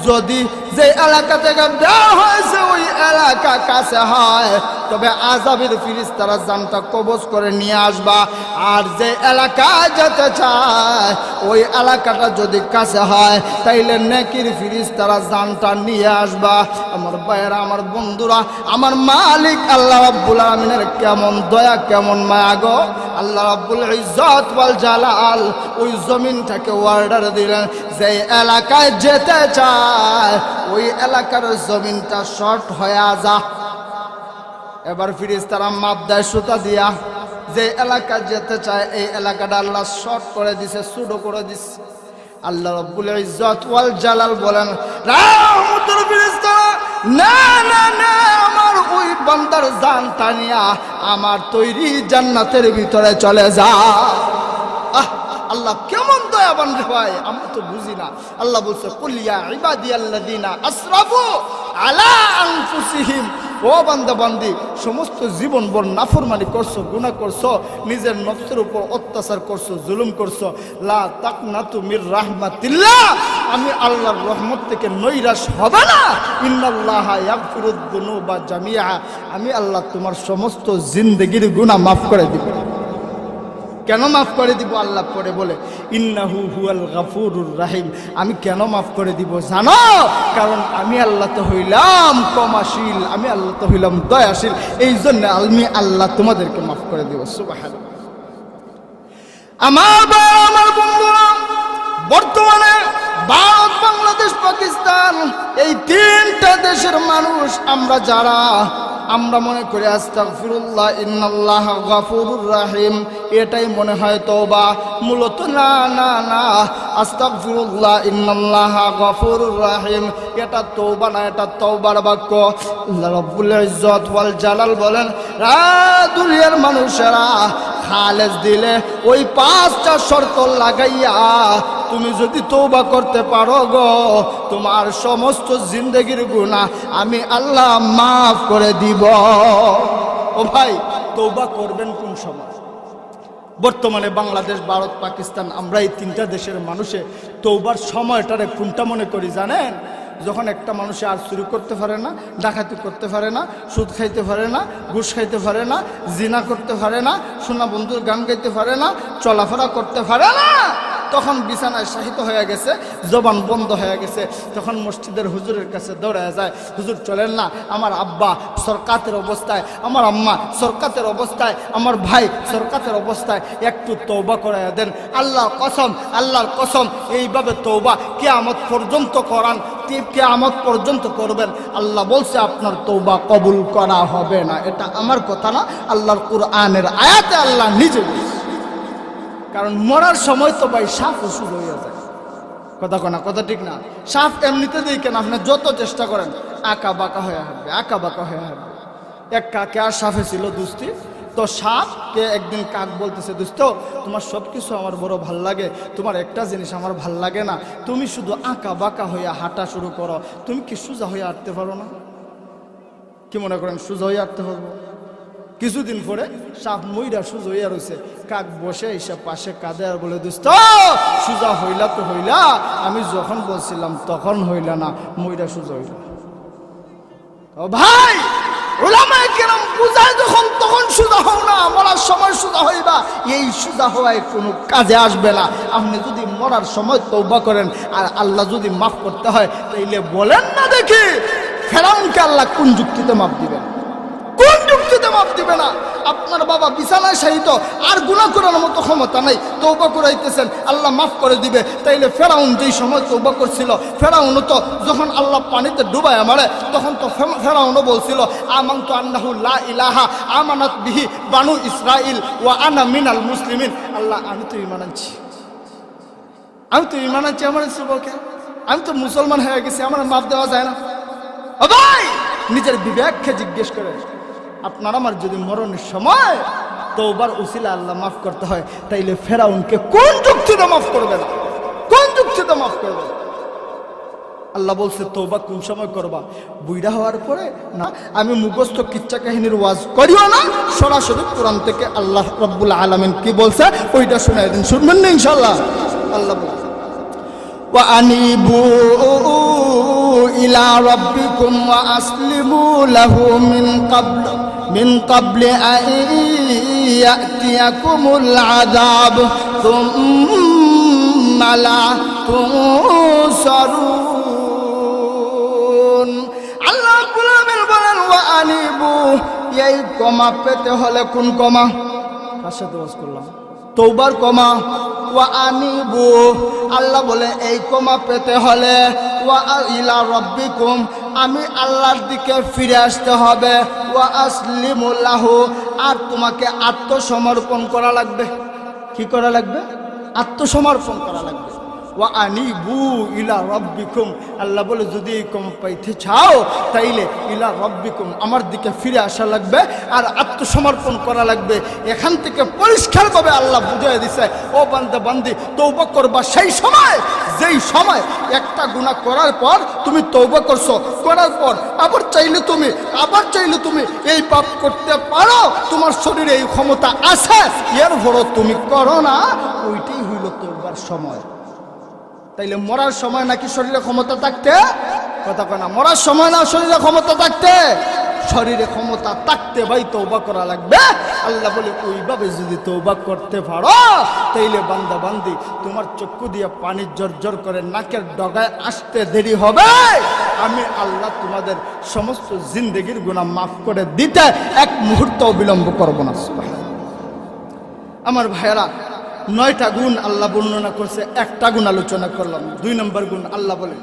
[SPEAKER 1] যদি যেই এলাকা থেকে বের হয়েছে ওই এলাকা কাছে হয়, তবে আযাবের ফেরেশতারা জানটা কবজ করে নিয়ে আসবা। আর যে এলাকায় যেতে চায় ওই এলাকাটা যদি কাছে হয়, তাইলে নেকির ফেরেশতারা জানটা নিয়ে আসবা। আমার ভাইয়েরা, আমার বন্ধুরা, আমার মালিক আল্লাহ রাব্বুল আলামিনের কেমন দয়া, কেমন মায়া গো! আল্লাহ রাব্বুল ইজ্জত ওয়াল জালাল ওই জমিনটাকে অর্ডার দিলেন, যে এলাকায় যেতে চায় ওই এলাকার জমিনটা শর্ট হয়ে যা। এবার ফেরেশতারা মাপ দেয় সুতা দিয়া, যে এলাকা যেতে চায় এই এলাকাটা আল্লাহ শর্ট করে দিছে, ছোট করে দিছে। আল্লাহ রাব্বুল ইজ্জত ওয়াল জালাল বলেন রহমতের ফেরেশতারা, না না না, আমার ওই বান্দার জান টানিয়া আমার তৈরি জান্নাতের ভিতরে চলে যা। আল্লাহ কেমন দয়াবান রে ভাই, আমরা তো বুঝি না। আল্লাহ বলছে কুল ইয়া ইবাদিয়াল্লাযিনা আসরাফু আলা আনফুসিহিম, ও বান্দা বান্দি, সমস্ত জীবন ভর নাফরমানি করছো, গুনাহ করছো, নিজের নফসের উপর অত্যাচার করছো, জুলুম করছো, লা তাকনাতু মির রাহমাতিল্লাহ, আমি আল্লাহর রহমত থেকে নৈরাশ হবে না। ইন্নাল্লাহা ইয়াগফিরুদ যুনুবা জামিআ, আমি আল্লাহ তোমার সমস্ত জিন্দেগীর গুনাহ মাফ করে দিব। কেন মাফ করে দিব? আল্লাহ পরে বলে ইন্নাহু হুয়াল গাফুরুর রাহিম, আমি কেন মাফ করে দিব জানো? কারণ আমি আল্লাহ তো হইলাম ক্ষমাশীল, আমি আল্লাহ তো হইলাম দয়াশীল, এই জন্য আমি আল্লাহ তোমাদেরকে মাফ করে দিব। সুবহানাল্লাহ। আমার বন্ধুরা, বর্তমানে ভারত, বাংলাদেশ, পাকিস্তান, এই তিনটা দেশের মানুষ আমরা যারা আমরা মনে করি আস্তাগফিরুল্লাহ ইন্নাল্লাহা গাফুরুর রাহিম, এটাই মনে হয় তওবা। মূলত না না না, আস্তাগফিরুল্লাহ ইন্নাল্লাহা গাফুরুর রাহিম এটা তওবা না, এটা তওবার বাক্য। আল্লাহ রাব্বুল ইজ্জত ওয়াল জালাল বলেন দুনিয়ার মানুষেরা খালেস দিলে ওই 5টা শর্ত লাগাইয়া তুমি যদি তওবা করতে পারো গো, তোমার সমস্ত জিন্দেগীর গুনাহ আমি আল্লাহ মাফ করে দিব। ও ভাই, তওবা করবেন কোন সময়? বর্তমানে বাংলাদেশ, ভারত, পাকিস্তান, আমরা এই তিনটা দেশের মানুষে তওবার সময়টারে কোনটা মনে করি জানেন? যখন একটা মানুষে আর চুরি করতে পারে না, ডাকাতি করতে পারে না, সুদ খাইতে পারে না, ঘুষ খাইতে পারে না, জিনা করতে পারে না, সোনা বন্ধুর গান গাইতে পারে না, চলাফেরা করতে পারে না, তখন বিছানায় শাহিত হয়ে গেছে, জবান বন্ধ হয়ে গেছে, তখন মসজিদের হুজুরের কাছে দৌড়ায় যায়, হুজুর চলেন না, আমার আব্বা সরকাতের অবস্থায়, আমার আম্মা সরকাতের অবস্থায়, আমার ভাই সরকাতের অবস্থায়, একটু তওবা করাইয়া দেন। আল্লাহর কসম, আল্লাহর কসম, এইভাবে তওবা কিয়ামত পর্যন্ত করান, কিয়ামত পর্যন্ত করবেন। আল্লাহ বলছে আপনার তওবা কবুল করা হবে না। এটা আমার কথা না, আল্লাহর কুরআনের আয়াতে আল্লাহ নিজে বলছে। কারণ মরার সময় তো ভাই সাফ ওষুধ হয়ে যায়। কথা কনা, কথা ঠিক না? সাপ এমনিতে দেখেন, আপনি যত চেষ্টা করেন আঁকা বাঁকা হয়ে হাঁটবে, আঁকা বাঁকা হয়ে হাঁটবে। এক কাকে আর সাপে ছিল দুস্তি, তো সাপকে একদিন কাক বলতেছে, দোস্ত তোমার সব কিছু আমার বড় ভাল লাগে, তোমার একটা জিনিস আমার ভাল লাগে না, তুমি শুধু আঁকা বাঁকা হইয়া হাঁটা শুরু করো, তুমি কি সোজা হয়ে হাঁটতে পারো না? কি মনে করেন সোজা হয়ে হাঁটতে পারবো? কিছুদিন পরে সাপ মইরা সোজা হইয়া রয়েছে, কাক বসে এইসব পাশে কাঁদে আর বলে, দোস্ত সোজা হইলা তো হইলা, আমি যখন বলছিলাম তখন হইলা না, মইরা সোজা হইলা। ও ভাই, উলামায়ে কেরাম বুঝায় যখন তখন সোজা হও না, মরার সময় সোজা হইবা। এই সোজা হওয়ায় কোনো কাজে আসবে না। আপনি যদি মরার সময় তওবা করেন আর আল্লাহ যদি মাফ করতে হয়, তাইলে বলেন না দেখি ফেরাউনকে আল্লাহ কোন যুক্তিতে মাফ দিবেন? কোন যুক্তিতে মাফ দিবে না? আপনার বাবা বিছানায় শায়িত, আর গুনাহ করার মতো ক্ষমতা নাই, তওবা করাইতেছেন আল্লাহ মাফ করে দিবে। তাইলে ফেরাউন যেই সময় তওবা করছিল, ফেরাউনও তো যখন আল্লাহ পানিতে ডুবায় মারে, তখন তো ফেরাউনও বলছিল আমানতু আন্নাহু লা ইলাহা আমানাত বিহি বানু ইসরাইল ওয়া আনা মিনাল মুসলিমিন। আল্লাহ আমি তো ঈমান আনছি, আমি তো ঈমান আনছি, আমার যুবকে আমি তো মুসলমান হয়ে গেছি, আমার মাফ দেওয়া যায় না? ও ভাই, নিজের বিবেককে জিজ্ঞেস করে, আপনার আমার যদি মরণের সময় তওবার উসিলা আল্লাহ মাফ করতে হয়, তাইলে ফেরাউনকে কোন যুক্তিতে মাফ করবে না? কোন যুক্তিতে মাফ করবে? আল্লাহ বলছে তওবা কোন সময় করবা? বুইড়া হওয়ার পরে না। আমি মুখস্থ কিচ্ছা কাহিনীর ওয়াজ করিও না, সরাসরি কোরআন থেকে আল্লাহ রাব্বুল আলামিন কি বলছে ওইটা শুনাই দিন, শুনবেন না ইনশাআল্লাহ? আল্লাহ বলছে وأنيبوا إلى ربكم وأسلموا له من قبل أن يأتيكم العذاب ثم لا تنصرون আল্লাহ রাব্বুল আলামিন বলেন ওয়ানিবু, এই কমা পেতে হলে কোন কমা? কার সাথে ওয়াজ করলাম? তওবার কমা। ওয়া আনিবু, আল্লাহ বলে এই কমা পেতে হলে ওয়া ইলা রাব্বিকুম, আমি আল্লাহর দিকে ফিরে আসতে হবে। ওয়া আসলিমু লাহু, আর তোমাকে আত্মসমর্পণ করা লাগবে। কি করা লাগবে? আত্মসমর্পণ করা লাগবে। ওয়া আনিবু ইলা রাব্বিকুম, আল্লাহ বলে যদি এই কম পাইতে চাও তাইলে ইলা রাব্বিকুম, আমার দিকে ফিরে আসা লাগবে আর আত্মসমর্পণ করা লাগবে। এখান থেকে পরিষ্কারভাবে আল্লাহ বুঝিয়ে দিছে, ও বান্দা বান্দি, তওবা করবা সেই সময় যেই সময় একটা গুনাহ করার পর তুমি তওবা করছো, করার পর আবার চাইলে তুমি এই পাপ করতে পারো, তোমার শরীরে এই ক্ষমতা আছে, এরপরও তুমি করো না, ওইটাই হইল তওবার সময়। তাইলে মরার সময় নাকি শরীরে ক্ষমতা থাকতে? কথা কয় না, মরার সময় না শরীরে ক্ষমতা থাকতে? শরীরে ক্ষমতা থাকতে ভাই তওবা করা লাগবে। আল্লাহ বলে ওইভাবে যদি তওবা করতে পারো তাইলে বান্দা বান্দি তোমার চক্ষু দিয়ে পানি জর্জর করে নাকের ডগায় আসতে দেরি হবে, আমি আল্লাহ তোমাদের সমস্ত জিন্দেগির গুনাহ মাফ করে দিতে এক মুহূর্ত বিলম্ব করব না। আমার ভাইয়েরা, 9টা গুণ আল্লাহ বর্ণনা করছে, একটা গুণ আলোচনা করলাম। 2 নম্বর গুণ আল্লাহ বলেন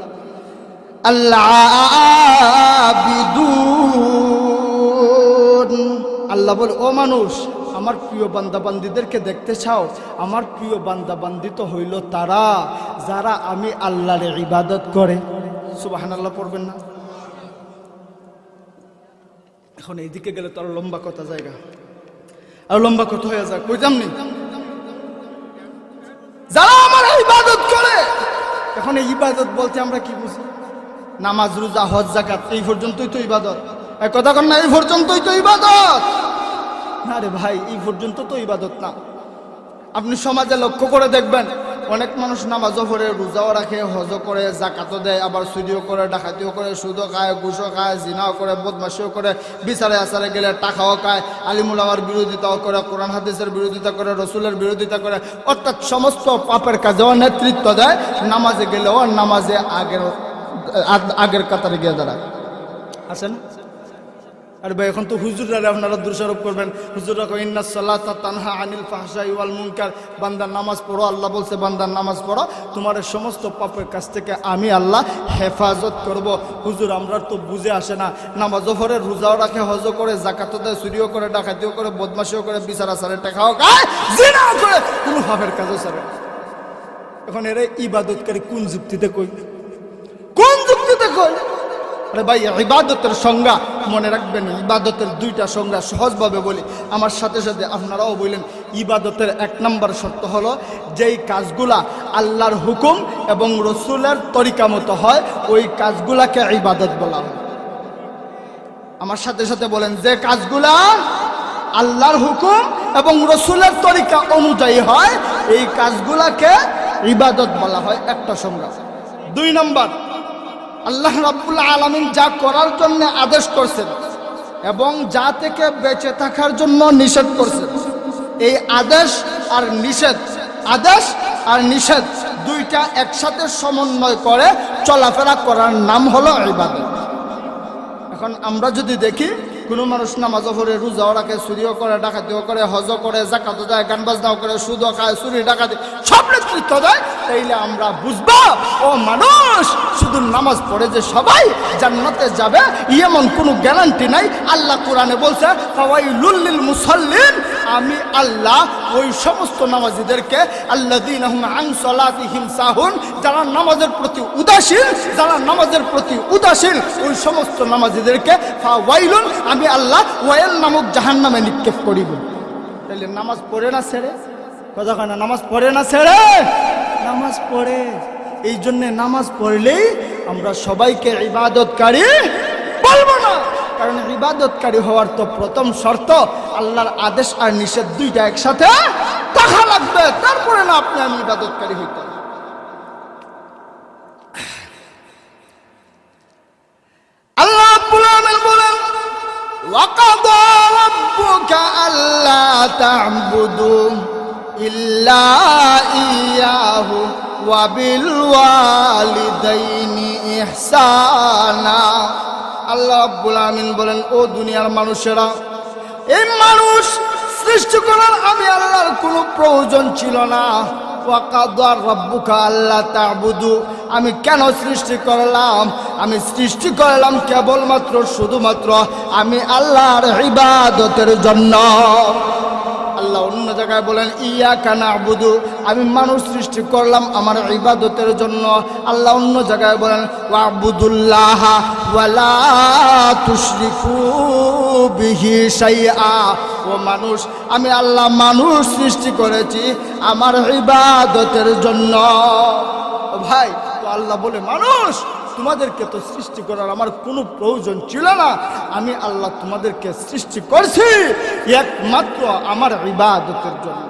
[SPEAKER 1] আল্লাহ বলে ও মানুষ, আমার প্রিয় বান্দা বান্দিদেরকে দেখতে চাও? আমার প্রিয় বান্দা বান্দি তো হইল তারা যারা আমি আল্লাহর ইবাদত করে। সুবহানাল্লাহ পড়বেন না? এখন এইদিকে গেলে তো আর লম্বা কথা জায়গা, আর লম্বা কথা হয়ে যায়, কইতাম নি? যারা আমার ইবাদত করে। এখন এই ইবাদত বলতে আমরা কি বুঝি? নামাজ, রোজা, হজ, যাকাত, এই পর্যন্তই তো ইবাদত। এই কথা কন না, এই পর্যন্তই তো ইবাদত? না রে ভাই, এই পর্যন্ত তো ইবাদত না। আপনি সমাজে লক্ষ্য করে দেখবেন, অনেক মানুষ নামাজও পড়ে, রোজাও রাখে, হজও করে, যাকাতও দেয়, আবার চুরিও করে, ডাকাতিও করে, সুদও খায়, ঘুষও খায়, জিনাও করে, বদমাশিও করে, বিচারে আচারে গেলে টাকাও খায়, আলিমুল আমার বিরোধিতাও করে, কোরআন হাদিসের বিরোধিতা করে, রসুলের বিরোধিতা করে, অর্থাৎ সমস্ত পাপের কাজেও নেতৃত্ব দেয়। নামাজে গেলেও নামাজে আগের কাতারে গিয়ে দাঁড়ায়। আছেন? আরে ভাই, এখন তো হুজুররা আপনারা দোষারোপ করবেন, হুজুররা কয় ইন্নাস সালাতা তানহা আনিল ফাহশাই ওয়াল মুনকার, বান্দার নামাজ পড়ো। আল্লাহ বলছে বান্দার নামাজ পড়ো, তোমার সমস্ত পাপের কাছ থেকে আমি আল্লাহ হেফাজত করব। হুজুর আমরা তো বুঝে আসে না, নামাজও পড়ে, রোজাও রাখে, হজও করে, যাকাতও দেয়, চুরিও করে, ডাকাতিও করে, বদমাশিও করে, বিচার আচারে টাকাও খায়, জিনাও করে, কোনো পাপের কাজও ছাড়ে। এখন এরা ইবাদতকারী কোন যুক্তিতে কই, কোন যুক্তিতে কই? আরে ভাই, ইবাদতের সংজ্ঞা মনে রাখবেন, ইবাদতের দুইটা সংজ্ঞা সহজভাবে বলি, আমার সাথে সাথে আপনারাও বললেন। ইবাদতের 1 নম্বর শর্ত হলো যেই কাজগুলা আল্লাহর হুকুম এবং রসুলের তরিকা মতো হয় ওই কাজগুলাকে ইবাদত বলা হয়। আমার সাথে সাথে বলেন, যে কাজগুলা আল্লাহর হুকুম এবং রসুলের তরিকা অনুযায়ী হয় এই কাজগুলাকে ইবাদত বলা হয়, একটা সংজ্ঞা। 2 নম্বর, আল্লাহ রাব্বুল আলামিন যা করার জন্য আদেশ করছেন এবং যা থেকে বেঁচে থাকার জন্য নিষেধ করছেন, এই আদেশ আর নিষেধ দুইটা একসাথে সমন্বয় করে চলাফেরা করার নাম হলো ইবাদত। এখন আমরা যদি দেখি কোনো মানুষ নামাজও পড়ে, রোজাও রাখে, চুরিও করে, ডাকাতিও করে, হজও করে, যাকাতও দেয়, গান বাজনাও করে, সুদও খায়, চুরি ডাকাতি সব নেতৃত্ব দেয়, তাইলে আমরা বুঝবো ও মানুষ শুধু নামাজ পড়ে যে সবাই জান্নাতে যাবে এমন কোনো গ্যারান্টি নাই। আল্লাহ কোরআনে বলছে ফাওয়াইলুল লিল মুসাল্লিন, আমি আল্লাহ ওই সমস্ত নামাজীদেরকে আল্লাযীনা হুম আন সালাতিহিম সাহুন, যারা নামাজের প্রতি উদাসীন ওই সমস্ত নামাজীদেরকে ফাওয়াইলুন, আমি আল্লাহ ওয়াইল নামক জাহান্নামে নিক্ষেপ করিব। তাহলে নামাজ পড়ে না ছেড়ে, কথা কয় না, নামাজ পড়ে না ছেড়ে, নামাজ পড়ে। এই জন্য নামাজ পড়লেই আমরা সবাইকে ইবাদতকারী বলবো না, কারণ ইবাদতকারী হওয়ার তো প্রথম শর্ত আল্লাহর আদেশ আর নিষেধ দুইটা একসাথে থাকা লাগবে, তারপরে না আপনি আমি ইবাদতকারী হইতে। আল্লাহ রাব্বুল আলামিন বলেন ওয়াকাদা রাব্বুকা আল্লা তা'বুদু ইল্লা ইয়াহু ওয়া বিল ওয়ালিদাইনি ইহসানা। আল্লাহ রাব্বুল আলামিন বলেন, ও দুনিয়ার মানুষেরা, এই মানুষ সৃষ্টি করার আমি আল্লাহর কোনো প্রয়োজন ছিল না। ওয়াকাদা রাব্বুকা আল্লা তা'বুদু, আমি কেন সৃষ্টি করলাম? আমি সৃষ্টি করলাম কেবলমাত্র শুধুমাত্র আমি আল্লাহর ইবাদতের জন্য। আল্লাহ অন্য জায়গায় বলেন ইয়াকা না'বুদু, আমি মানুষ সৃষ্টি করলাম আমার ইবাদতের জন্য। আল্লাহ অন্য জায়গায় বলেন ওয়া'বুদুল্লাহ ওয়ালা তুশরিকু বিহি শাইআ, ও মানুষ, আমি আল্লাহ মানুষ সৃষ্টি করেছি আমার ইবাদতের জন্য। ও ভাই, তো আল্লাহ বলে মানুষ তোমাদেরকে তো সৃষ্টি করার আমার কোনো প্রয়োজন ছিল না, আমি আল্লাহ তোমাদেরকে সৃষ্টি করছি একমাত্র আমার ইবাদতের জন্য।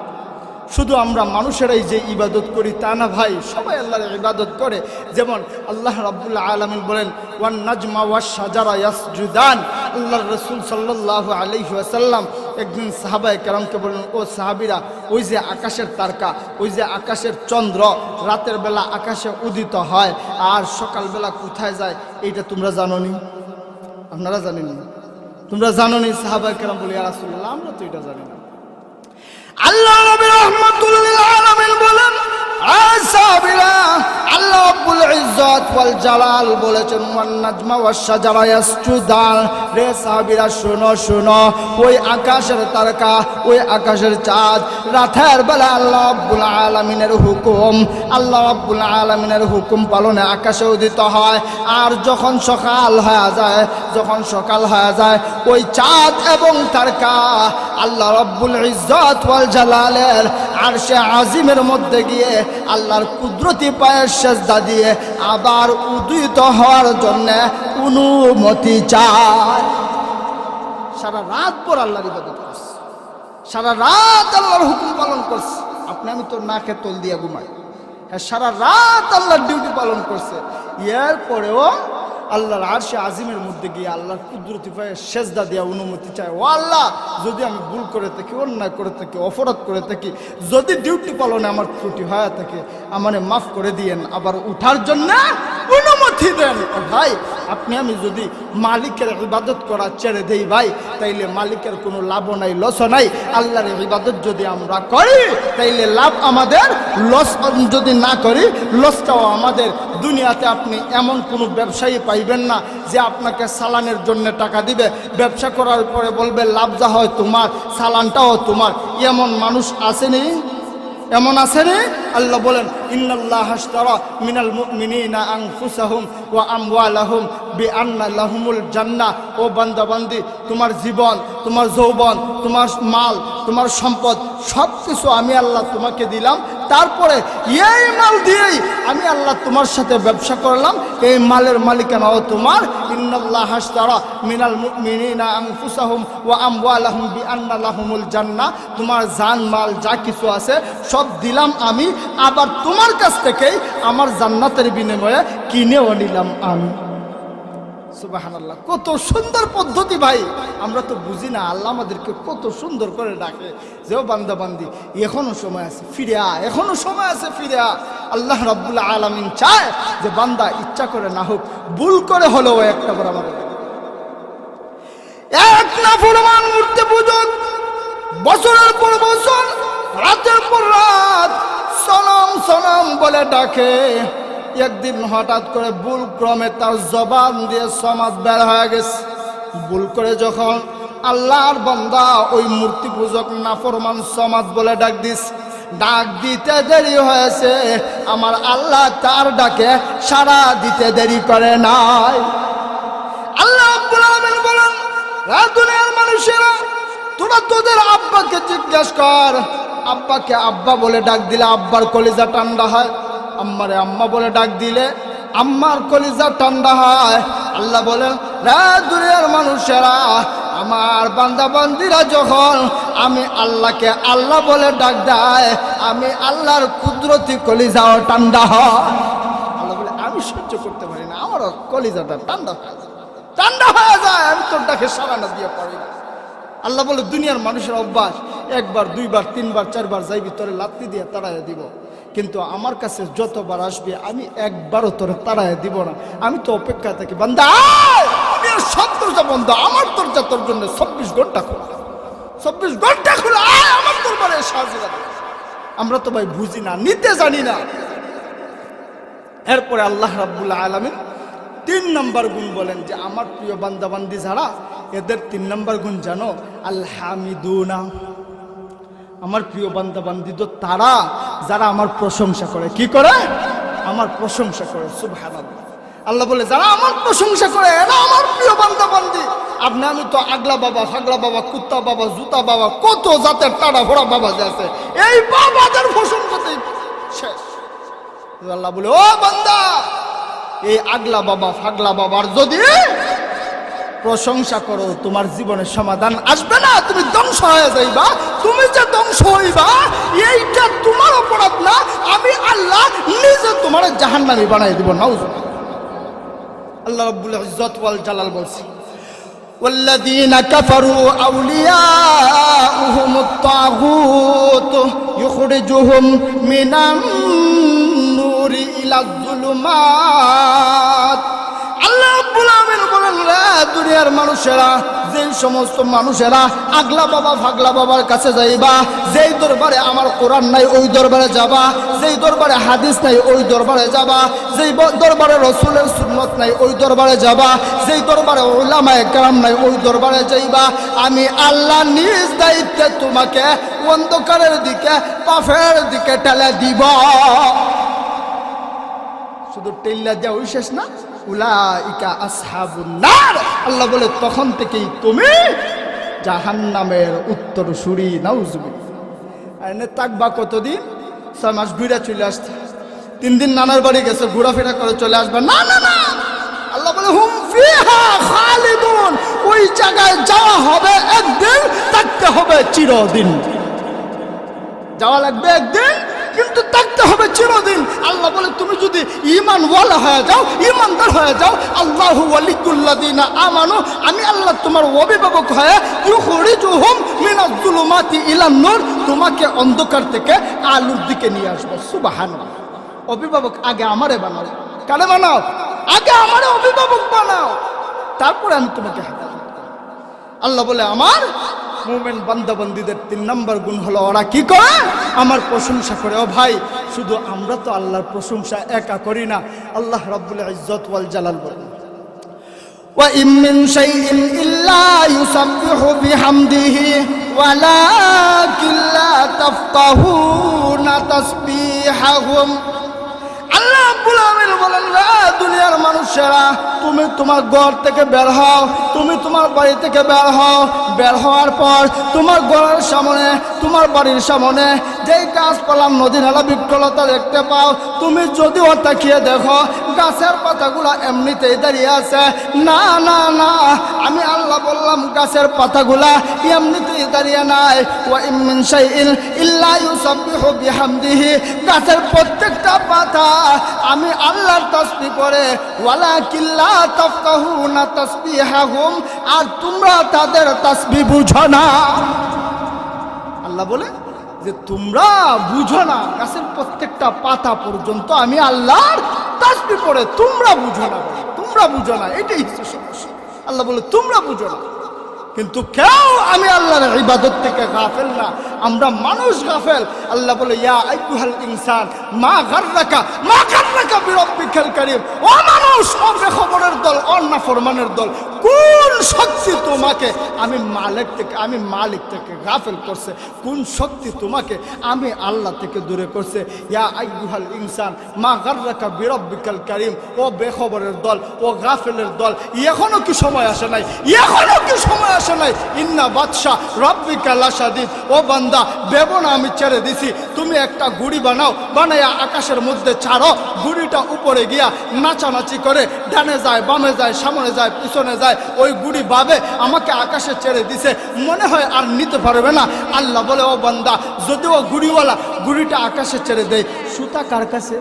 [SPEAKER 1] শুধু আমরা মানুষেরাই যে ইবাদত করি তা না ভাই, সবাই আল্লাহর ইবাদত করে। যেমন আল্লাহ রাব্বুল আলামিন বলেন ওয়ান নাজমা ওয়াশ শাজারা ইয়াসজুদান। আল্লাহর রাসূল সাল্লাল্লাহু আলাইহি ওয়াসাল্লাম একদিন সাহাবায়ে কেরামকে বলেন, ও সাহাবীরা, ওই যে আকাশের তারকা, ওই যে আকাশের চন্দ্র রাতের বেলা আকাশে উদিত হয় আর সকালবেলা কোথায় যায়, এইটা তোমরা জানোনি? আপনারা জানেন? তোমরা জানোনি? সাহাবায়ে কেরাম বলে, ইয়া রাসূলুল্লাহ, আমরা তো এটা জানি না। আল্লাহ নবী রাহমাতুল লিল আলামিন বলেন, সাহাবীরা, আল্লাহ রাব্বুল ইজ্জত ওয়াল জালাল বলেছেন ওয়ান নাজমা ওয়াশ শাজারা ইয়াসজুদান। রে সাহাবীরা, শোনো শোনো, ওই আকাশের তারকা, ওই আকাশের চাঁদ রাতের বেলা আল্লাহ রাব্বুল আলামিনের হুকুম, আল্লাহ রাব্বুল আলামিনের হুকুম পালনে আকাশে উদিত হয়। আর যখন সকাল হয়ে যায় ওই চাঁদ এবং তারকা আল্লাহ রাব্বুল ইজ্জত ওয়াল জালালের আরশে আজিমের মধ্যে গিয়ে আল্লাহর কুদরতি পায়ের সেজদা দিয়ে আবার উদিত হওয়ার জন্য অনুমতি চায়। সারা রাত পর আল্লাহর ইবাদত করছে, সারা রাত আল্লাহর হুকুম পালন করছে। আপনি আমি তো না খেয়ে তোল দিয়ে ঘুমাই, হ্যাঁ, সারা রাত আল্লাহর ডিউটি পালন করছে। এরপরেও আল্লাহর আরশে আজিমের মধ্যে গিয়ে আল্লাহর কুদরতি পায়ে সেজদা দিয়া অনুমতি চায়, ও আল্লাহ, যদি আমি ভুল করে থাকি, অন্যায় করে থাকি, অপরাধ করে থাকি, যদি ডিউটি পালনে আমার ত্রুটি হয়ে থাকে, আমারে মাফ করে দিয়েন, আবার উঠার জন্য অনুমতি দেন। ভাই, আপনি আমি যদি মালিকের ইবাদত করা ছেড়ে দেই ভাই, তাইলে মালিকের কোনো লাভও নাই, লসও নাই। আল্লাহর ইবাদত যদি আমরা করি তাইলে লাভ আমাদের, লস যদি না করি লসটাও আমাদের। দুনিয়াতে আপনি এমন কোনো ব্যবসায়ী পাইবেন না যে আপনাকে সালানের জন্য টাকা দিবে, ব্যবসা করার পরে বলবে লাভ যা হয় তোমার, সালানটাও তোমার। এমন মানুষ আসেনি? এমন আছে রে? আল্লাহ বলেন ইন্নাল্লাহা আশতারা মিনাল মুমিনিনা আনফুসাহুম ওয়া আমওয়ালাহুম বিআন্না লাহুমুল জান্নাহ। ও বান্দা বান্দি, তোমার জীবন, তোমার যৌবন, তোমার মাল, তোমার সম্পদ সব কিছু আমি আল্লাহ তোমাকে দিলাম। তারপরে এই মাল দিয়েই আমি আল্লাহ তোমার সাথে ব্যবসা করলাম, এই মালের মালিকানাও তোমার। ইন্নাল্লাহা আশতারা মিনাল মুমিনিনা আনফুসাহুম ওয়া আমওয়ালাহুম বিআন্না লাহুমুল জান্নাহ। তোমার জান মাল যা কিছু আছে সব দিলাম আমি, আবার তোমার কাছ থেকেই আমার জান্নাতের বিনিময়ে কিনেও নিলাম আমি। সুবহানাল্লাহ, কত সুন্দর পদ্ধতি ভাই! আমরা তো বুঝি না আল্লাহ আমাদেরকে কত সুন্দর করে ডাকে যে ও বান্দা বান্দি, এখনো সময় আছে ফিরে আ, এখনো সময় আছে ফিরে আ। আল্লাহ রাব্বুল আলামিন চায় যে বান্দা ইচ্ছা করে না হোক, ভুল করে হলেও একটা বার আমার এক নাফরমান মূর্তি পূজক বছরের পর বছর, রাতের পর রাত সনম সনম বলে ডাকে। একদিন হঠাৎ করে ভুল ক্রমে তার জবান দিয়ে সমাজ বের হয়ে গেছে। ভুল করে যখন আল্লাহর বান্দা ওই মূর্তি পূজক নাফরমান সমাজ বলে ডাক দিস, ডাক দিতে দেরি হয়েছে, আমার আল্লাহ তার ডাকে সাড়া দিতে দেরি করে নাই। আল্লাহ রাব্বুল আলামিন বলেন, দুনিয়ার মানুষেরা, তোরা তোদের আব্বাকে জিজ্ঞেস কর। আব্বাকে আব্বা বলে ডাক দিলে আব্বার কলিজা ঠান্ডা হয়, আম্মারে আম্মা বলে ডাক দিলে আম্মার কলিজা ঠান্ডা হয়। আল্লাহ বলেন, দুনিয়ার মানুষেরা, আমার বান্দা বান্দিরা যখন আমি আল্লাহকে আল্লাহ বলে ডাক দেয়, আমি আল্লাহর কুদরতি কলিজাও ঠান্ডা হয়। আল্লাহ বলে, আমি সহ্য করতে পারি না, আমার কলিজাটা ঠান্ডা হয়ে যায়, ঠান্ডা হয়ে যায়, আমি তোর ডাকে সাড়া না দিয়ে পারি না। আল্লাহ বলে, দুনিয়ার মানুষের অভ্যাস, একবার দুইবার তিনবার চারবার যাইবি, তোরে লাত্তি দিয়ে তাড়াইয়া দিব, কিন্তু আমার কাছে যতবার আসবি আমি একবারও তোরে তাড়াইয়া দিব না। আমি তো অপেক্ষা থাকি, বান্দা আমি আর সব দরজা বন্ধ, আমার দরজা তোর জন্য 24 ঘন্টা খোলা, 24 ঘন্টা খোলা, আমার দরবারে সাহায্য। আমরা তো ভাই বুঝি না, নিতে জানি না। এরপরে আল্লাহ রাব্বুল আলামিন 3 নম্বর গুণ বলেন যে আমার প্রিয় বান্দা বান্দি যারা, এদের 3 নম্বর গুণ জানো, আল হামিদুনা। আমার প্রিয় বান্দা বান্দি তো তারা যারা আমার প্রশংসা করে। কি করে? আমার প্রশংসা করে। সুবহানাল্লাহ। আল্লাহ বলে, যারা আমার প্রশংসা করে এরা আমার প্রিয় বান্দা বান্দি। আপনি আমি তো আগলা বাবা, ফাগলা বাবা, কুত্তা বাবা, জুতা বাবা, কত জাতের টাড়া ভরা বাবা যে আছে, এই বাবাদের প্রশংসাতেই শেষ। আল্লাহ বলে, ও বান্দা, এই আগলা বাবা ফাগলা বাবার যদি প্রশংসা করো, তোমার জীবনের সমাধান আসবে না, তুমি ধ্বংস হয়ে যাইবা। তুমি যে ধ্বংস হইবা এইটা তোমার অপরাধ না, আমি আল্লাহ নিজে তোমার জাহান্নামী বানাই দিব। নাউজুবিল্লাহ। আল্লাহ রাব্বুল ইজ্জত ওয়াল জালাল বলছে, والذين كفروا أولياؤهم الطاغوت يخرجهم من النور إلى الظلمات। আল্লাহ রাব্বুল আলামিন বলেন, দুনিয়ার মানুষেরা, যে সমস্ত মানুষেরা আগলা বাবা ফাগলা বাবার কাছে যাইবা, যেই দরবারে আমার কোরআন নাই ওই দরবারে যাবা, যেই দরবারে হাদিস নাই ওই দরবারে যাবা, যেই দরবারে রাসূলের সুন্নাত নাই ওই দরবারে যাবা, যেই দরবারে উলামায়ে কেরাম নাই ওই দরবারে যাইবা, আমি আল্লাহ নিজ দায়িত্বে তোমাকে অন্ধকারের দিকে, পাপের দিকে ঠেলে দিব। শুধু টেল্লা দেওয়া ওই শেষ না, উলাইকা আসহাবুন নার। আল্লাহ বলে, তখন থেকেই তুমি জাহান্নামের উত্তরসূরি। নাউজুবিল্লাহ। এনে তাকবা কতদিন? 6 মাস ঘুরে চলে আসতে, 3 দিন নানার বাড়ি গেছে, ঘোরাফেরা করে চলে আসবে না, না না। আল্লাহ বলে, হুম ফিহা খালিদুন। ওই জায়গায় যাওয়া হবে একদিন, থাকতে হবে চিরদিন। যাওয়া লাগবে একদিন, কিন্তু থাকতে হবে চিরদিন। আল্লাহ বলে, তুমি যদি ঈমানওয়ালা হয়ে যাও, ঈমানদার হয়ে যাও, আল্লাহু ওয়ালিয়ুল্লাযিনা আমানু, আমি আল্লাহ তোমার অভিভাবক হয়ে ইউখরিজুহুম মিনাজ যুলুমাতি ইলান নূর, তোমাকে অন্ধকার থেকে আলোর দিকে নিয়ে আসব। সুবহানাল্লাহ। অভিভাবক আগে আমারে বানাও। কারে বানাও? আগে আমারে অভিভাবক বানাও, তারপরে আমি তোমাকে হেফাজত করব। আল্লাহ বলে, আমার মুমিন বান্দাবান্দীদের 3 নম্বর গুণ হলো ওরা কি করে? আমার প্রশংসা করে। ও ভাই, শুধু আমরা তো আল্লাহর প্রশংসা একা করি না। আল্লাহ রাব্বুল ইজ্জত ওয়াল জালাল বলেন, ওয়া ইম মিন শাইইন ইল্লা ইউসাব্বিহু বিহামদিহি ওয়ালাকিন লা তাফকাহুনা তাফকাহুনা তাসবিহাহুম। আল্লাহ রাব্বুল আলামিন বলেন, দুনিয়ার মানুষেরা, তুমি তোমার ঘর থেকে বের হও, তুমি তোমার বাড়ি থেকে বের হও। বের হওয়ার পর তোমার ঘরের সামনে, তোমার বাড়ির সামনে যেই গাছপালা, নদী নালা, বৃক্ষলতা দেখতে পাও, তুমি যদিও তাকিয়ে দেখো গাছের পাতাগুলা এমনিতেই দাঁড়িয়ে আছে। না না না, আমি আল্লাহ বললাম গাছের পাতাগুলা এমনিতেই দাঁড়িয়ে নাই। ওয়া ইন মিন শাইইন ইল্লা ইউসাব্বিহু বিহামদিহি, গাছের প্রত্যেকটা পাতা আমি আল্লাহর তাসবিহ করে। ওয়ালাকিন লা তাফকাহুনা তাসবিহাহুম, আর তোমরা তাদের তাসবিহ বুঝো না। আল্লাহ বলে যে তোমরা বুঝো না, গাছের প্রত্যেকটা পাতা পর্যন্ত আমি আল্লাহর তাসবিহ পড়ে, তোমরা বুঝো না, তোমরা বুঝো না, এটাই হচ্ছে সমস্যা। আল্লাহ বলে তোমরা বুঝো না, কিন্তু কেউ আমি আল্লাহর ইবাদত থেকে গাফেল না, আমরা মানুষ গাফেল। আল্লাহ বলে ইয়া আইয়ুহাল ইনসান মা গাররাকা বিরাব্বিকাল কারীম, ও মানুষ, ও বেখবরের দল, ও নাফরমানের দল, কোন শক্তি তোমাকে আমি মালিক থেকে গাফেল করছে? কোন শক্তি তোমাকে আমি আল্লাহ থেকে দূরে করছে? ইয়া আইয়ুহাল ইনসান মা গাররাকা বিরাব্বিকাল কারীম, ও বেখবরের দল, ও গাফেলের দল, এখনো কি সময় আসে নাই? এখনো কি সময় আসে নাই? ইন্না বাদশা রাব্বিকা লাশাদীদ, ও বান্দা, ভেবো না আমি ছেড়ে দিছি। তুমি একটা গুড়ি বানাও, বানাইয়া আকাশের মধ্যে ছাড়ো, গুড়িটা উপরে গিয়া নাচানাচি করে ডানে যায়, বামে যায়, সামনে যায়, পিছনে যায়, ওই গুড়ি ভাবে আমাকে আকাশে ছেড়ে দিছে, মনে হয় আর নিতে পারবে না। আল্লাহ বলে, ও বান্দা, যদি ও গুড়িওয়ালা গুড়িটা আকাশে ছেড়ে দেয়, সুতা কার কাছে?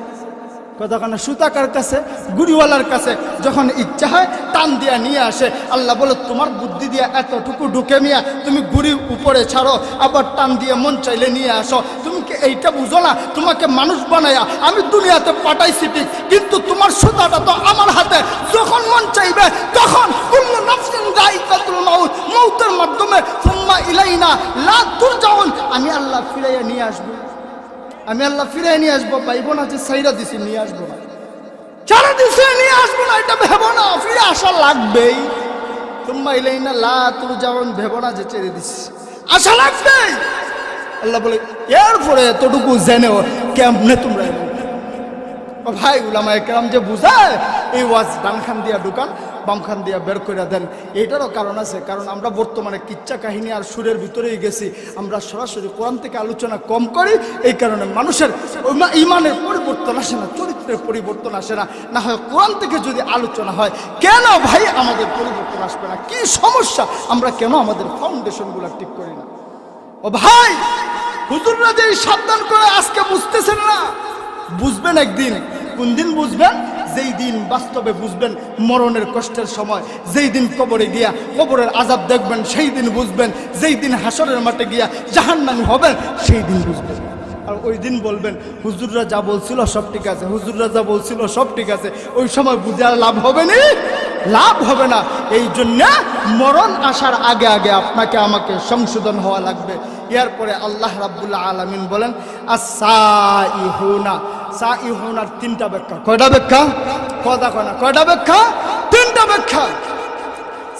[SPEAKER 1] কতখানা সুতা কার কাছে? গুড়িওয়ালার কাছে। যখন ইচ্ছা হয় টান দিয়া নিয়ে আসে। আল্লাহ বলে তোমার বুদ্ধি দিয়া এতটুকু ঢুকে নিয়া তুমি গুড়ি উপরে ছাড়ো, আবার টান দিয়ে মন চাইলে নিয়ে আসো। তুমি কি এইটা বুঝো না? তোমাকে মানুষ বানায়া আমি দুনিয়াতে পাঠাইছি ঠিক, কিন্তু তোমার সুতাটা তো আমার হাতে। যখন মন চাইবে তখন কুল্লু নাফসিন যায়িকাতুল মাউত, মউতের মাধ্যমে সুম্মা ইলাইনা লা তুরজাউন, আমি আল্লাহ ফিরাইয়া নিয়ে আসবো। আমি আল্লাহ ফিরাই নিয়ে আসবো। পাইব না যে সাইরা দিছি, নিয়ে আসবো না, ছাড়া দিছে নিয়ে আসবো না, এটা ভেবো না, ফিরে আসা লাগবেই। তোমরা ইলাইনা লা তুরজাউন, ভেবো না যে ছেড়ে দিছি, আশা লাগবেই। আল্লাহ বলে এরপরে এতটুকু জেনেও কেমনে তোমরা ভাই উলামায়ে কেরাম যে বুঝায়, এই ওয়াজ ডান খান দিয়া ঢুকান, বাম খান দিয়া বের করে দেন। এইটারও কারণ আছে, কারণ আমরা বর্তমানে কিচ্ছা কাহিনী আর সুরের ভিতরেই গেছি। আমরা সরাসরি কোরআন থেকে আলোচনা কম করি, এই কারণে মানুষের ইমানের পরিবর্তন আসে না, চরিত্রের পরিবর্তন আসে না। না হয় কোরআন থেকে যদি আলোচনা হয়, কেন ভাই আমাদের পরিবর্তন আসবে না? কি সমস্যা? আমরা কেন আমাদের ফাউন্ডেশনগুলো ঠিক করি না? ও ভাই, হুজুররা যে সাবধান করে আজকে বুঝতেছেন না, বুঝবেন একদিন। কোন দিন বুঝবেন? যেই দিন বাস্তবে বুঝবেন মরণের কষ্টের সময়, যেই দিন কবরে গিয়া কবরের আযাব দেখবেন, সেই দিন বুঝবেন। যেই দিন হাসরের মাঠে গিয়া জাহান্নামী হবেন, সেই দিন বুঝবেন। আর ওই দিন বলবেন হুজুররা যা বলছিল সব ঠিক আছে, হুজুররা যা বলছিল সব ঠিক আছে। ওই সময় বুঝে আর লাভ হবে না, লাভ হবে না। এই জন্য মরণ আসার আগে আগে আপনাকে আমাকে সংশোধন হওয়া লাগবে। এরপরে আল্লাহ রাব্বুল আলামিন বলেন আস-সাইহুনা, সাইহুনার তিনটা ব্যাখ্যা। কয়টা ব্যাখ্যা? কথা কয় না, কয়টা ব্যাখ্যা? তিনটা ব্যাখ্যা।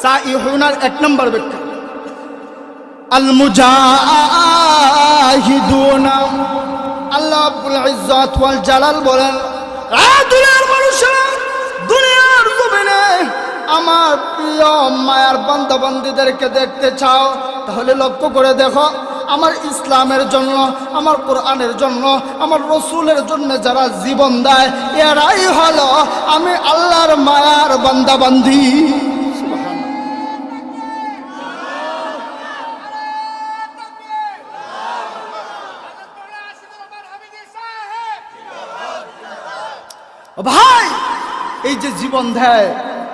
[SPEAKER 1] সাইহুনার এক নম্বর ব্যাখ্যা, আল মুজাহিদুনা। আল্লাহ রাব্বুল ইজ্জত ওয়াল জালাল বলেন, দুনিয়ার মানুষেরা, দুনিয়ার জমিনে আমার প্রিয় মায়ার বান্দা বান্দীদেরকে দেখতে চাও, তাহলে লক্ষ্য করে দেখো, আমার ইসলামের জন্য, আমার কোরআনের জন্য, আমার রসুলের জন্য যারা জীবন দেয়, এরাই হলো আমি আল্লাহর মায়ার বান্দা বান্দি। ভাই, এই যে জীবন দেয়,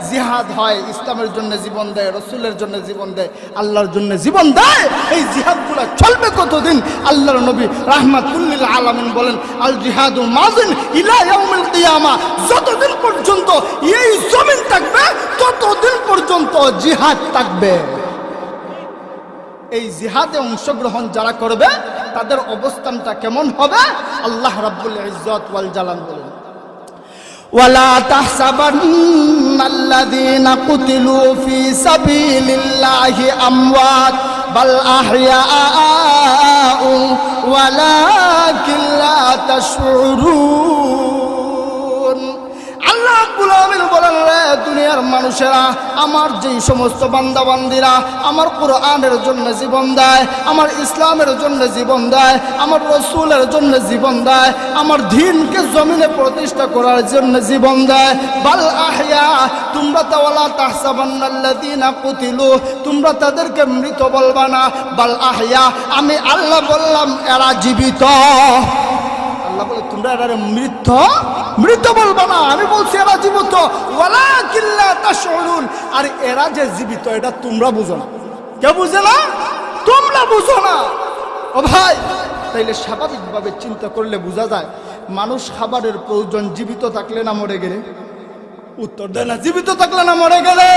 [SPEAKER 1] জিহাদ হয়, ইসলামের জন্য জীবন দেয়, রসুলের জন্য জীবন দেয়, আল্লাহর জন্য জীবন দেয়, এই জিহাদগুলো চলবে কতদিন? আল্লাহর নবী রাহমাতুল লিল আলামিন বলেন, আল জিহাদু মাযিন ইলা ইয়াউমিল কিয়ামা। যতদিন পর্যন্ত এই জমিন থাকবে, ততদিন পর্যন্ত জিহাদ থাকবে। এই জিহাদে অংশগ্রহণ যারা করবে, তাদের অবস্থানটা কেমন হবে? আল্লাহ রাব্বুল ইজ্জত ওয়াল জালাল বলেন, ওয়ালা তাহসাবান্নাল্লাযীনা কুতিলু ফী সাবিলিল্লাহি আমওয়াত বাল আহইয়াউ ওয়ালাকিন লা তাশউরুন। আল্লাহ রাব্বুল আলামিন বলেন, রে দুনিয়ার মানুষেরা, আমার যেই সমস্ত বান্দা বান্দিরা আমার কোরআনের জন্য জীবন দেয়, আমার ইসলামের জন্য জীবন দেয়, আমার রাসূলের জন্য জীবন দেয়, আমার দ্বীনকে জমিনে প্রতিষ্ঠা করার জন্য জীবন দেয়, বাল আহইয়া, তোমরা তাওয়ালা তাহসাবান্নাল্লাযীনা কুতিলু, তোমরা তাদেরকে মৃত বলবা না, বাল আহইয়া, আমি আল্লাহ বললাম এরা জীবিত। আল্লাহ বলে তোমরা এরা মৃত বলবা না, আমি বলছি এরা জীবিত। ওয়ালাকিন লা তাশউরুন, আর এরা যে জীবিত এটা তোমরা বুঝো না। কে বুঝে না? তোমরা বুঝো না। ও ভাই, তাইলে স্বাভাবিকভাবে চিন্তা করলে বোঝা যায় মানুষ খাবারের প্রয়োজন জীবিত থাকলে না মরে গেলে? উত্তর দেয় না, জীবিত থাকলে না মরে গেলে।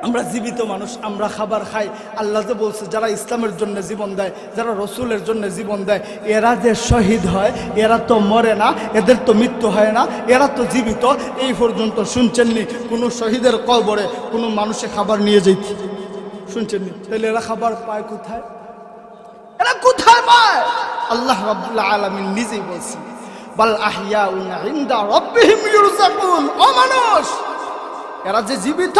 [SPEAKER 1] আমরা জীবিত মানুষ, আমরা খাবার খাই। আল্লাহ যে বলছে যারা ইসলামের জন্য জীবন দেয়, যারা রসুলের জন্য জীবন দেয়, এরা যে শহীদ হয়, এরা তো মরে না, এদের তো মৃত্যু হয় না, এরা তো জীবিত। এই পর্যন্ত শুনছেননি কোনো শহীদের কবরে কোনো মানুষে খাবার নিয়ে যেত? শুনছেননি? তাহলে এরা খাবার পায় কোথায়? এরা কোথায় পায়? আল্লাহ রাব্বুল আলামিন নিজেই বলছেন, বাল আহইয়াউন ইনদা রাব্বিহিম ইউরযাকুন। ও মানুষ, এরা যে জীবিত,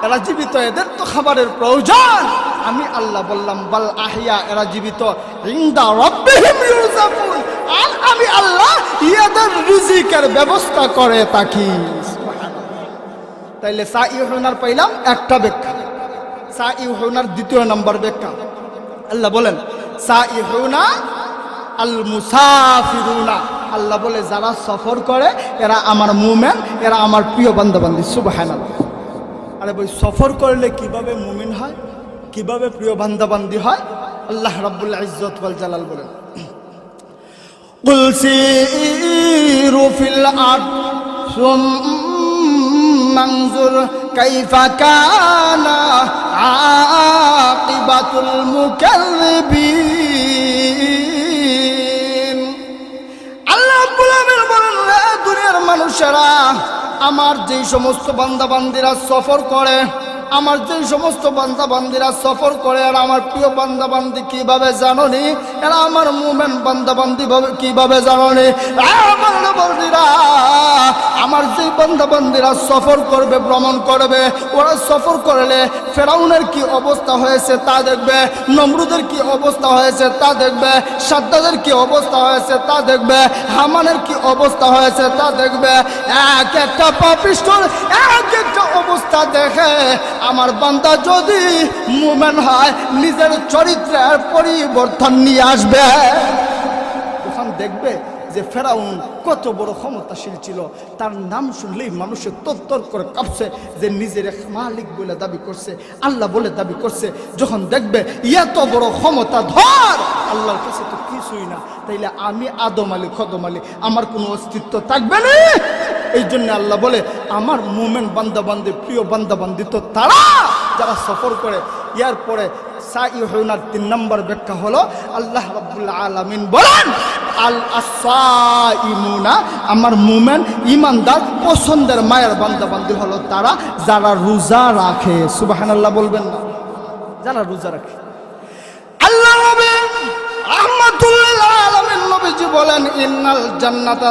[SPEAKER 1] এরা জীবিত, এদের তো খাবারের প্রয়োজন। আমি আল্লাহ বললাম বাল আহইয়া, এরা জীবিত, ইনদা রাব্বিহিম ইউরযাকুন, আর আমি আল্লাহ এদের রিজিকের ব্যবস্থা করে থাকি। সুবহানাল্লাহ। তাইলে সাইহুনার পাইলাম একটা ব্যাখ্যা, সাইহুনার দ্বিতীয় নাম্বার ব্যাখ্যা আল্লাহ বলেন সাইহুনা আল মুসাফিরুনা। আল্লাহ বলে যারা সফর করে এরা আমার মুমিন, এরা আমার প্রিয় বান্দা বান্দি। সুবহানাল্লাহ। আরে ভাই, সফর করলে কিভাবে মুমিন হয়, কিভাবে প্রিয় বান্দা বান্দি হয়? আল্লাহ রাব্বুল ইজ্জত ওয়াল জালাল বলেন, কুল সিরু ফিল আরদ সুম্মা আনজুর কাইফা কানা আকিবাতুল মুকাল্লিবিন। আল্লাহ রাব্বুল আলামিন বলেন, দুনিয়ার মানুষেরা, আমার যেই সমস্ত বান্দা বান্দিরা সফর করে, আমার যেই সমস্ত বান্দা বান্দিরা সফর করে, এরা আমার প্রিয় বান্দা বান্দি কিভাবে জানোনি? এরা আমার মুমিন বান্দা বান্দি কিভাবে জানোনি? আমার বান্দিরা, আমার যেই বান্দা বান্দিরা সফর করবে, ভ্রমণ করবে, ওরা সফর করলে ফেরাউনের কি অবস্থা হয়েছে তা দেখবে, নমরুদের কি অবস্থা হয়েছে তা দেখবে, সাদ্দাদের কি অবস্থা হয়েছে তা দেখবে, হামানের কি অবস্থা হয়েছে তা দেখবে। এক একটা পাপিষ্ঠর এক একটা অবস্থা দেখে আমার বান্দা যদি মুমিন হয়, নিজের চরিত্রের পরিবর্তন নিয়ে আসবে। যখন দেখবে যে ফেরাউন কত বড় ক্ষমতাশীল ছিল, তার নাম শুনলেই মানুষের তরতর করে কাঁপছে, যে নিজের মালিক বলে দাবি করছে, আল্লাহ বলে দাবি করছে। যখন দেখবে এত বড় ক্ষমতা ধর, আল্লাহর কাছে তো কিছুই না, তাইলে আমি আদম আলী খদম আলী, আমার কোনো অস্তিত্ব থাকবে না। এই জন্য আল্লাহ বলে আমার মুমিন বান্দা বান্দি, প্রিয় বান্দা বান্দি তো তারা যারা সফর করে। ইয়ার পরে সাইহুনার 3 নম্বর ব্যাখ্যা হলো আল্লাহ রাব্বুল আলামিন বলেন আল আসাইমুনা, আমার মুমিন ইমানদার পছন্দের মায়ের বান্দা বান্দি হলো তারা যারা রোজা রাখে। সুবহানাল্লাহ বলবেন না? যারা রোজা রাখে। আল্লাহ নবী রাহমাতুল লিল আলামিন নবীজি বলেন ইন্নাল জান্নাতা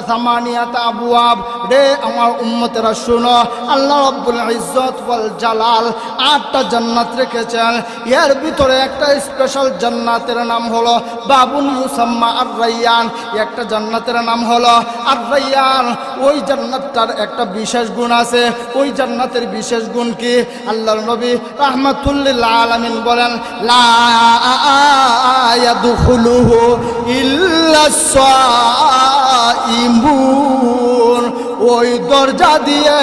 [SPEAKER 1] সামানিয়াতা আবওয়াব। রে আমার উম্মতেরা শুনো, আল্লাহ রাব্বুল ইজ্জত ওয়াল জালাল 8টা জান্নাত রেখেছেন। এর ভিতরে একটা স্পেশাল জান্নাতের নাম হলো বাবুন ইউসাম্মা আর-রায়্যান। একটা জান্নাতের নাম হলো আর-রায়্যান। ওই জান্নাতটার একটা বিশেষ গুণ আছে। ওই জান্নাতের বিশেষ গুণ কি? আল্লাহর নবী রাহমাতুল লিল আলামিন বলেন লা ইয়াদখুলুহু ইল্লাস সাইমুন। ওই দরজা দিয়ে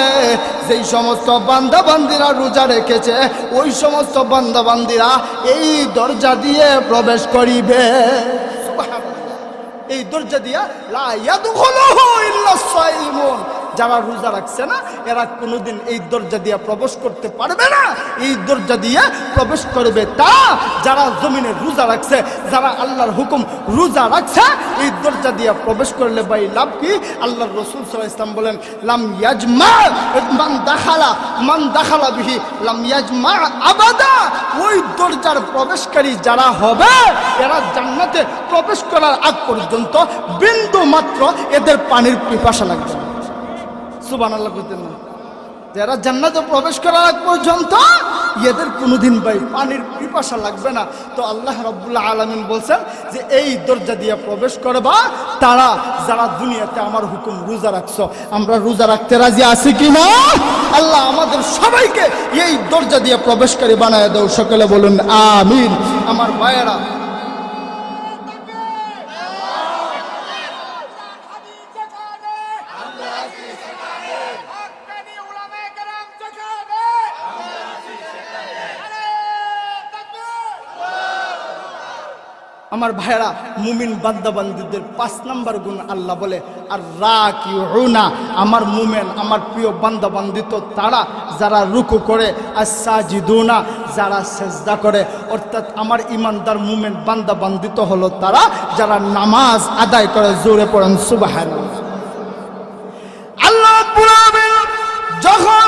[SPEAKER 1] যেই সমস্ত বান্দা বান্দিরা রোজা রেখেছে, ওই সমস্ত বান্দা বান্দিরা এই দরজা দিয়ে প্রবেশ করিবে। সুবহানাল্লাহ। এই দরজা দিয়া লা ইয়াদখুলুহু ইল্লাস সাইমুন, যারা রোজা রাখছে না এরা কোনোদিন এই দরজা দিয়ে প্রবেশ করতে পারবে না। এই দরজা দিয়ে প্রবেশ করবে তা যারা জমিনে রোজা রাখছে, যারা আল্লাহর হুকুম রোজা রাখছে। এই দরজা দিয়ে প্রবেশ করলে ভাই লাভ কি? আল্লাহর রাসূল সাল্লাল্লাহু আলাইহি ওয়াসাল্লাম বলেন, লাম ইয়াজমা মান দাখালা বিহি লাম ইয়াজমা আবাদা। ওই দরজার প্রবেশকারী যারা হবে এরা জান্নাতে প্রবেশ করার আগ পর্যন্ত বিন্দু মাত্র এদের পানির পিপাসা লাগবে না। সুবহানাল্লাহ কইতেন না? যারা জান্নাতে প্রবেশ করার আগ পর্যন্ত এদের কোনোদিন ভাই পানির পিপাসা লাগবে না। তো আল্লাহ রাব্বুল আলামিন বলছেন যে এই দরজা দিয়ে প্রবেশ করবা তারা যারা দুনিয়াতে আমার হুকুম রোজা রাখছো। আমরা রোজা রাখতে রাজি আছি কি না? আল্লাহ আমাদের সবাইকে এই দরজা দিয়ে প্রবেশকারী বানায় দাও। সকলে বলুন আমিন। আমার ভাইয়েরা, আমার ভাইরা, মুমিন বান্দাবান্দীদের 5 নম্বর গুণ আল্লাহ বলে আর রাকিউনা। আমার মুমিন, আমার প্রিয় বান্দাবান্দী তো তারা যারা রুকু করে, আর সাজিদুনা যারা সেজদা করে। অর্থাৎ আমার ইমানদার মুমিন বান্দাবান্দী তো হলো তারা যারা নামাজ আদায় করে। জোরে পড়েন সুবহানাল্লাহ। আল্লাহ রাব্বুল আলামিন যখন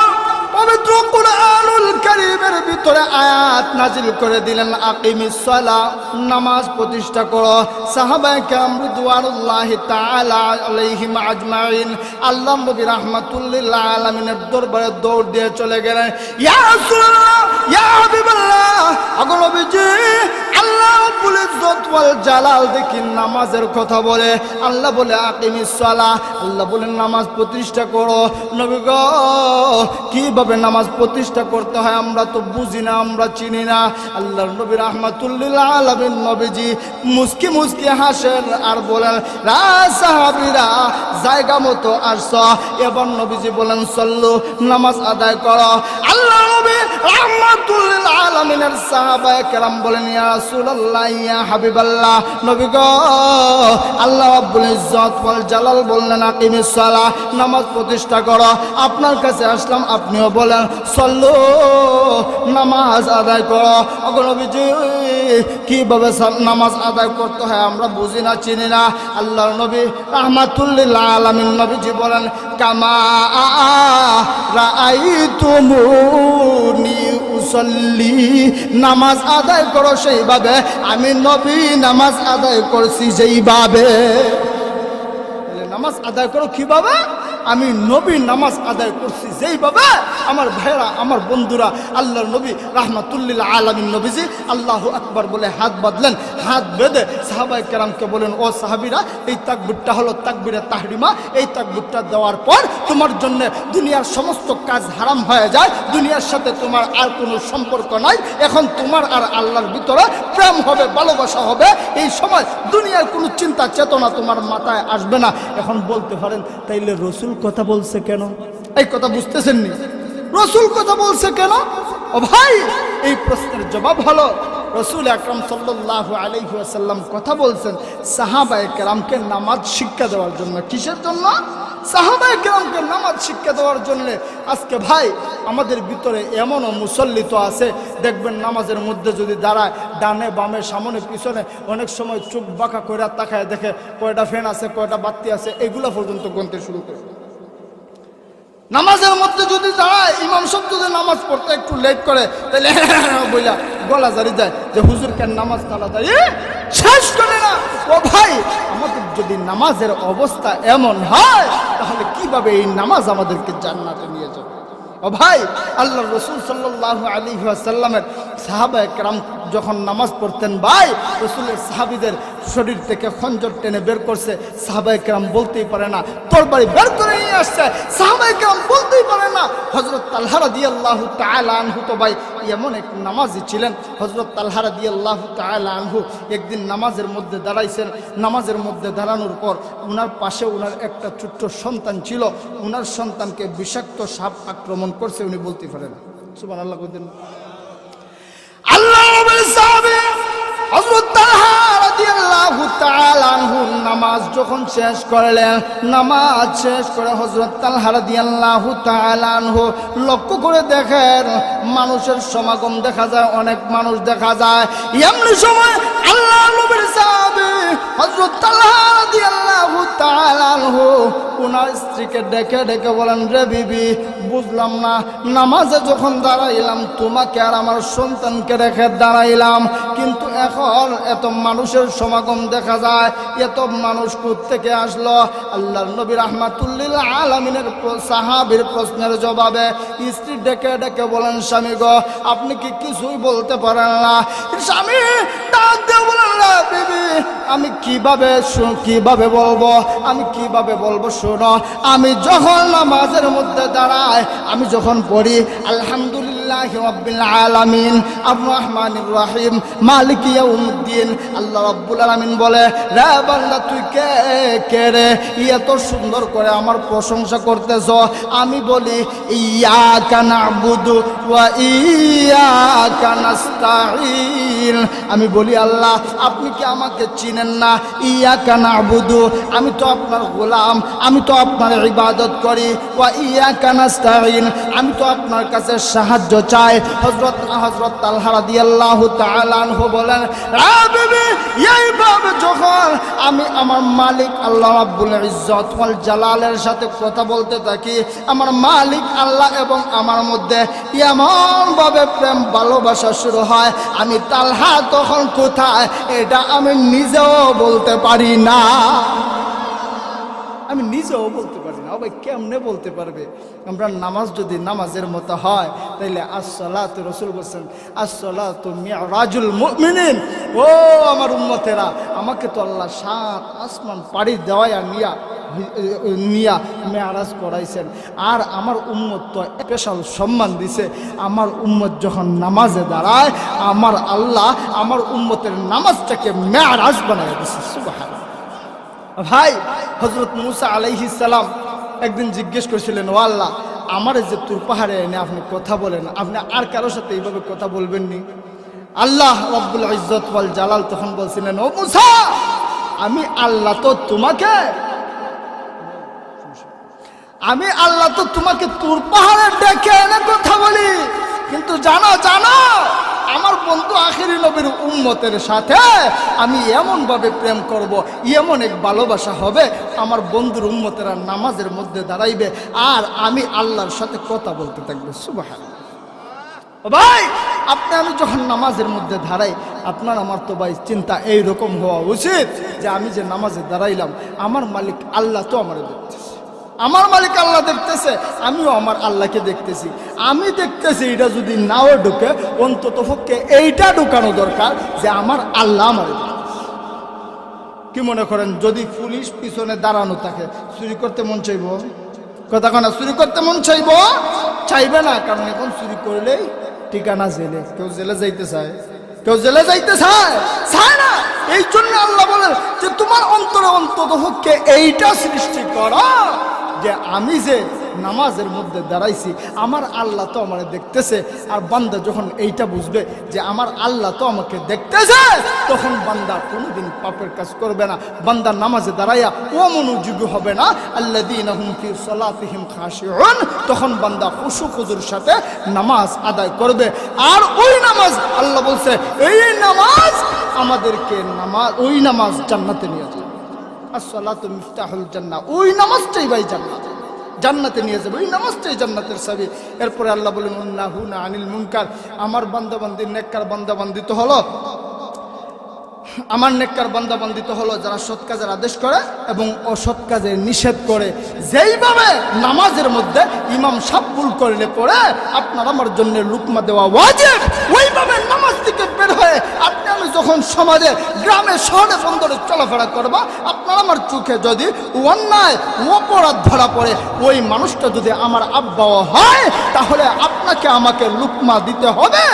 [SPEAKER 1] পবিত্র কুরআনুল কারীমের ভিতরে আয়াত নাজিল করে দিলেন, আকিমিস সালাহ, নামাজ প্রতিষ্ঠা করো। সাহাবায়ে কেরাম রিদওয়ানুল্লাহি তাআলা আলাইহিম আজমাইন আল্লাহ নবী রাহমাতুল লিল আলামিনের দরবারে দৌড় দিয়ে চলে গেলেন। ইয়া রাসূলুল্লাহ, ইয়া হাবিবাল্লাহ, আগো নবীজি, আল্লাহ রাব্বুল ইজ্জত ওয়াল জালাল দেখি নামাজের কথা বলে। আল্লাহ বলে আকিমিস সালাহ, আল্লাহ বলেন নামাজ প্রতিষ্ঠা করো। নবী গো, কিভাবে নামাজ প্রতিষ্ঠা করতে হয় আমরা তো বুঝি না, আমরা চিনি না। আল্লাহর নবী রাহমাতুল লিল আলামিন নবীজি মুস্কি মুস্কি হাসেন আর বলেন, রা সাহাবীরা জায়গা মতো আসছো। এবার নবীজি বলেন, সল্লু, নামাজ আদায় করো। আল্লাহ নবী রাহমাতুল লিল আলামিনের সাহাবায়ে কেরাম বলেন, ইয়া রাসূলুল্লাহ, ইয়া হাবিবাল্লাহ, নবী গো, আল্লাহ রাব্বুল ইজ্জত ওয়াল জালাল বললেন আকিমিস সালাহ, নামাজ প্রতিষ্ঠা করো। আপনার কাছে আসলাম, আপনিও বলেন সল্লু, নামাজ আদায় করো। ওগো নবীজি, কিভাবে নামাজ আদায় করতে হয় আমরা বুঝি না, চিনি না। আল্লাহর নবী রাহমাতুল লিল আলামিন নবীজি বলেন, কামা রাআইতুমুনি উসাল্লি, নামাজ আদায় করো সেইভাবে আমি নবী নামাজ আদায় করছি যেইভাবে। নামাজ আদায় করো কিভাবে? আমি নবী নামাজ আদায় করছি যেইভাবে। আমার ভাইরা, আমার বন্ধুরা, আল্লাহর নবী রাহমাতুল লিল আলামিন নবীজি আল্লাহু আকবার বলে হাত বাঁধলেন। হাত বেঁধে সাহাবায়ে কেরামকে বলেন, ও সাহাবীরা, এই তাকবীরটা হলো তাকবীরে তাহরিমা। এই তাকবীরটা দেওয়ার পর তোমার জন্য দুনিয়ার সমস্ত কাজ হারাম হয়ে যায়। দুনিয়ার সাথে তোমার আর কোনো সম্পর্ক নাই। এখন তোমার আর আল্লাহর ভিতরে প্রেম হবে, ভালোবাসা হবে। এই সময় দুনিয়ার কোনো চিন্তা চেতনা তোমার মাথায় আসবে না। এখন বলতে পারেন, তাইলে রসুল কথা বলছে কেন? এই কথা বুঝতেছেন নি? রসুল কথা বলছে কেন? ও ভাই, এই প্রশ্নের জবাব হলো, রসুল আকরাম সাল্লাল্লাহু আলাইহি ওয়াসাল্লাম কথা বলছেন সাহাবায়ে কেরামকে নামাজ শিক্ষা দেওয়ার জন্য। কিসের জন্য? সাহাবায়ে কেরামকে নামাজ শিক্ষা দেওয়ার জন্য। আজকে ভাই আমাদের ভিতরে এমনও মুসল্লি তো আছে, দেখবেন নামাজের মধ্যে যদি দাঁড়ায়, ডানে বামে সামনে পিছনে অনেক সময় চোখ বাঁকা করে তাকায় দেখে কয়টা ফ্যান আছে, কয়টা বাতি আছে, এগুলা পর্যন্ত গুনতে শুরু করে। নামাজের মধ্যে যদি দাঁড়ায়, ইমাম সাহেব যদি নামাজ পড়তে একটু লেট করে, তাহলে বইলা গলা জারি যায় যে হুজুর কেন নামাজ তাড়াতাড়ি শেষ করে না। ও ভাই, আমাদের যদি নামাজের অবস্থা এমন হয়, তাহলে কিভাবে এই নামাজ আমাদেরকে জান্নাতে নিয়ে যাবে? ও ভাই, আল্লাহর রাসূল সাল্লাল্লাহু আলাইহি ওয়াসাল্লামের সাহাবায়ে কেরাম যখন নামাজ পড়তেন, ভাই রাসূলের সাহাবীদের শরীর থেকে খঞ্জর টেনে বের করছে। সাহাবায়ে কেরাম বলতেই পারে না, তরবারি বের করে নিয়ে আসছে। সাহাবায়ে কেরাম বলতেই পারে না। হযরত তালহা রাদিয়াল্লাহু তাআলা আনহু তো ভাই এমন এক নামাজি ছিলেন। হযরত তালহা রাদিয়াল্লাহু তাআলা আনহু একদিন নামাজের মধ্যে দাঁড়াইছেন। নামাজের মধ্যে দাঁড়ানোর পর উনার পাশে উনার একটা ছোট্ট সন্তান ছিল। উনার সন্তানকে বিষাক্ত সাপ আক্রমণ করছে, উনি বলতে পারেন। সুবহানাল্লাহ কইতেন। আল্লাহ নবীর সাহাবী হযরত তালহা রাদিয়াল্লাহু রাদিয়াল্লাহু তাআলা আনহু নামাজ যখন শেষ করলেন, নামাজ শেষ করে হযরত তালহা রাদিয়াল্লাহু তাআলা আনহু লক্ষ্য করে দেখেন মানুষের সমাগম দেখা যায়, অনেক মানুষ দেখা যায়। এমনি সময় আল্লাহ নবীর সাহাবী হযরত তালহা রাদিয়াল্লাহু তাআলা আনহু ওনার স্ত্রীকে ডেকে ডেকে বলেন, রে বিবি, বুঝলাম না, নামাজে যখন দাঁড়াইলাম তোমাকে আর আমার সন্তানকে রেখে দাঁড়াইলাম, কিন্তু এখন এত মানুষের সমাগম দেখা যায়, এত মানুষ কোত্থেকে আসলো? আল্লাহর নবী রাহমাতুল্লিল আলামিনের সাহাবীর প্রশ্নের জবাবে স্ত্রী ডেকে ডেকে বলেন, স্বামী গো, আপনি কি কিছুই বলতে পারেন না? স্বামী ডাক দিয়ে বলেন, না বিবি, আমি কিভাবে বলবো, আমি কিভাবে বলবো? শোনো, আমি যখন নামাজের মধ্যে দাঁড়াই, আমি যখন পড়ি আলহামদুলিল্লাহি রাব্বিল আলামিন আর রহমানির রহিম মালিকি ইয়াউমিদ্দিন, আল্লাহ রাব্বুল আলামিন বলে, রে বান্দা তুই কে রে এত সুন্দর করে আমার প্রশংসা করতেছ? আমি বলি ইয়াকা না'বুদু ওয়া ইয়াকা নাস্তাঈন। আমি বলি আল্লাহ আপনি কি আমাকে চিনেন না? ইয়াকা না'বুদু, আমি তো আপনার গোলাম, আমি তো আপনার ইবাদত করি। ওয়া ইয়াকা নাস্তাঈন, আমি তো আপনার কাছে সাহায্য চাই। হযরত তালহা রাদিয়াল্লাহু তাআলা আনহু বলেন, বিবি, এইভাবে যখন আমি আমার মালিক আল্লাহ রাব্বুল ইজ্জত ওয়াল জালালের সাথে কথা বলতে থাকি, আমার মালিক আল্লাহ এবং আমার মধ্যে এমনভাবে প্রেম ভালোবাসা শুরু হয়, আমি তালহা তখন কোথায় এটা আমি নিজেও বলতে পারি না। আমি নিজেও বলতে পারি না। ভাই কেমনে বলতে পারবে? আমরা নামাজ যদি নামাজের মতো হয় তাইলে আসসালাতু, রাসূল বলেছেন আসসালাতু মিরাজুল মুমিনিন। ও আমার উম্মতেরা, আমাকে তো আল্লাহ 7 আসমান পাড়ি দেওয়া নিয়া মেরাজ করাইছেন, আর আমার উম্মত তো স্পেশাল সম্মান দিছে। আমার উম্মত যখন নামাজে দাঁড়ায়, আমার আল্লাহ আমার উম্মতের নামাজটাকে মেরাজ বানায় দিছে। সুবহানাল্লাহ। ভাই, হযরত মুসা আলাইহিস সালাম একদিন জিজ্ঞেস করেছিলেন, ও আল্লাহ, আমার যে তুর পাহাড়ে এনে আপনি কথা বলেন, আপনি আর কারোর সাথে এইভাবে কথা বলবেন নি? আল্লাহ রাব্বুল ইজ্জত ওয়াল জালাল তখন বলছিলেন, ও মুসা, আমি আল্লাহ তো তোমাকে তুর পাহাড়ে ডেকে এনে কথা বলি, কিন্তু জানো আমার বন্ধু আখিরি নবীর উম্মতের সাথে আমি এমনভাবে প্রেম করব, এমন এক ভালোবাসা হবে, আমার বন্ধুর উম্মতেরা নামাজের মধ্যে দাঁড়াইবে আর আমি আল্লাহর সাথে কথা বলতে থাকবো। সুবহানাল্লাহ। ভাই, আপনি আমি যখন নামাজের মধ্যে দাঁড়াই, আপনার আমার তো ভাই চিন্তা এইরকম হওয়া উচিত যে আমি যে নামাজে দাঁড়াইলাম, আমার মালিক আল্লাহ তো আমার দেখতেছে, আমার মালিক আল্লাহ দেখতেছে, আমিও আমার আল্লাহকে দেখতেছি। আমি দেখতেছি, এটা যদি নাও ঢুকে, অন্তত পক্ষে এইটা ঢুকানো দরকার যে আমার আল্লাহ আমার দেখতেছে। কি মনে করেন, যদি পুলিশ পিছনে দাঁড়ানো থাকে, চুরি করতে মন চাইব? কথা কনা, চুরি করতে মন চাইবে না, কারণ এখন চুরি করলেই ঠিকানা জেলে। কেউ জেলে যাইতে চায়? কেউ জেলে যাইতে চায় না। এই জন্য আল্লাহ বলেন যে তোমার অন্তরে অন্তত পক্ষে এইটা সৃষ্টি করো যে আমি যে নামাজের মধ্যে দাঁড়াইছি, আমার আল্লাহ তো আমার দেখতেছে। আর বান্দা যখন এইটা বুঝবে যে আমার আল্লাহ তো আমাকে দেখতেছে, তখন বান্দা কোনোদিন পাপের কাজ করবে না। বান্দা নামাজে দাঁড়াইয়া অমনোযোগী হবে না। আল্লাযীনা হুম ফি সালাতিহিম খাশিউন, তখন বান্দা খুশু খুজুর সাথে নামাজ আদায় করবে। আর ওই নামাজ, আল্লাহ বলছে, এই নামাজ আমাদেরকে ওই নামাজ জান্নাতে নিয়ে যাবে। আসসালাতু মিফতাহুল জান্নাহ, ওই নামাজটাই ভাই জান্নাতে নিয়ে যাবে, ওই নামাজটাই জান্নাতের চাবি। এরপরে আল্লাহ বলেন, নাহুনা আনিল মুনকার, আমার বান্দাবান্দি নেককার বান্দাবান্দি তো হলো, আমার নেককার বান্দাবান্দি তো হলো যারা সৎ কাজের আদেশ করে এবং অসৎ কাজের নিষেধ করে। যেইভাবে নামাজের মধ্যে ইমাম সাহেব ভুল করলে পরে আপনার আমার জন্য লুকমা দেওয়া ওয়াজিব, ওইভাবে নামাজ থেকে বের হয়ে আপনি আমি যখন সমাজে গ্রামে শহরে বন্দরে চলাফেরা করবা, আপনার আমার চোখে যদি অন্যায় অপরাধ ধরা পড়ে, ওই মানুষটা যদি আমার আব্বাও হয়, তাহলে আপনাকে আমাকে লুকমা দিতে হবে।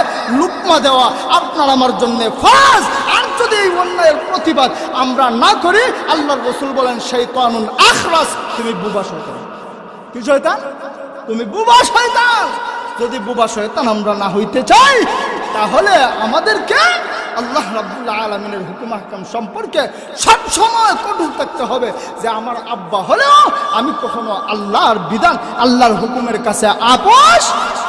[SPEAKER 1] লুকমা দেওয়া আপনার আমার জন্য ফরজ। আর যদি এই অন্যায়ের প্রতিবাদ আমরা না করি, আল্লাহর রাসূল বলেন, শাইতানুন আখরাস, তুমি বুবা শয়তান। কি শয়তান? তুমি বুবা শয়তান। যদি বুবা শয়তান আমরা না হইতে চাই, তাহলে আমাদেরকে আল্লাহ রাব্বুল আলামিনের হুকুম আহকাম সম্পর্কে সব সময় কঠোর থাকতে হবে যে আমার আব্বা হলেও আমি কখনো আল্লাহর বিধান আল্লাহর হুকুমের কাছে আপোষ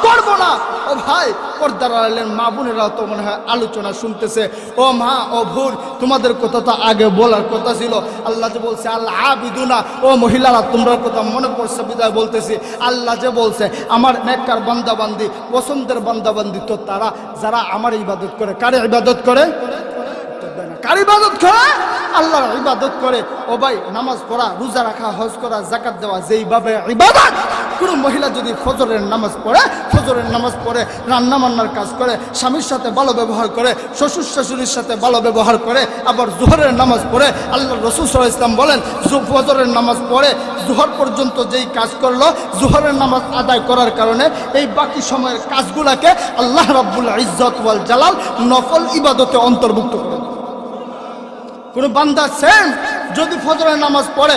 [SPEAKER 1] করব না। ও ভাই, পর্দার আড়ালের মা বোনেরা তো মনে হয় আলোচনা শুনতেছে। ও মা, ও ভুর, তোমাদের কথা তো আগে বলার কথা ছিল। আল্লাহ যে বলছে আল্লাহ আবিদুনা, ও মহিলারা তোমরা কথা মনে পড়ছে বিদায় বলতেছি। আল্লাহ যে বলছে আমার নেককার বান্দাবান্দি, পছন্দের বান্দাবান্দি তো তারা যারা আমার ইবাদত করে। কার ইবাদত করে? কার ইবাদত করে? আল্লাহর ইবাদত করে। ও ভাই, নামাজ পড়া, রোজা রাখা, হজ করা, যাকাত দেওয়া যেইভাবে ইবাদত, কোনো মহিলা যদি ফজরের নামাজ পড়ে, ফজরের নামাজ পড়ে রান্না বান্নার কাজ করে, স্বামীর সাথে ভালো ব্যবহার করে, শ্বশুর শাশুড়ির সাথে ভালো ব্যবহার করে, আবার জোহরের নামাজ পড়ে, আল্লাহ রাসূল সাল্লাল্লাহু আলাইহি ওয়াসাল্লাম বলেন ফজরের নামাজ পড়ে জোহর পর্যন্ত যেই কাজ করলো, জোহরের নামাজ আদায় করার কারণে এই বাকি সময়ের কাজগুলাকে আল্লাহ রাব্বুল ইজ্জত ওয়াল জালাল নফল ইবাদতে অন্তর্ভুক্ত করে। কোন বান্দা সেম যদি ফজরের নামাজ পড়ে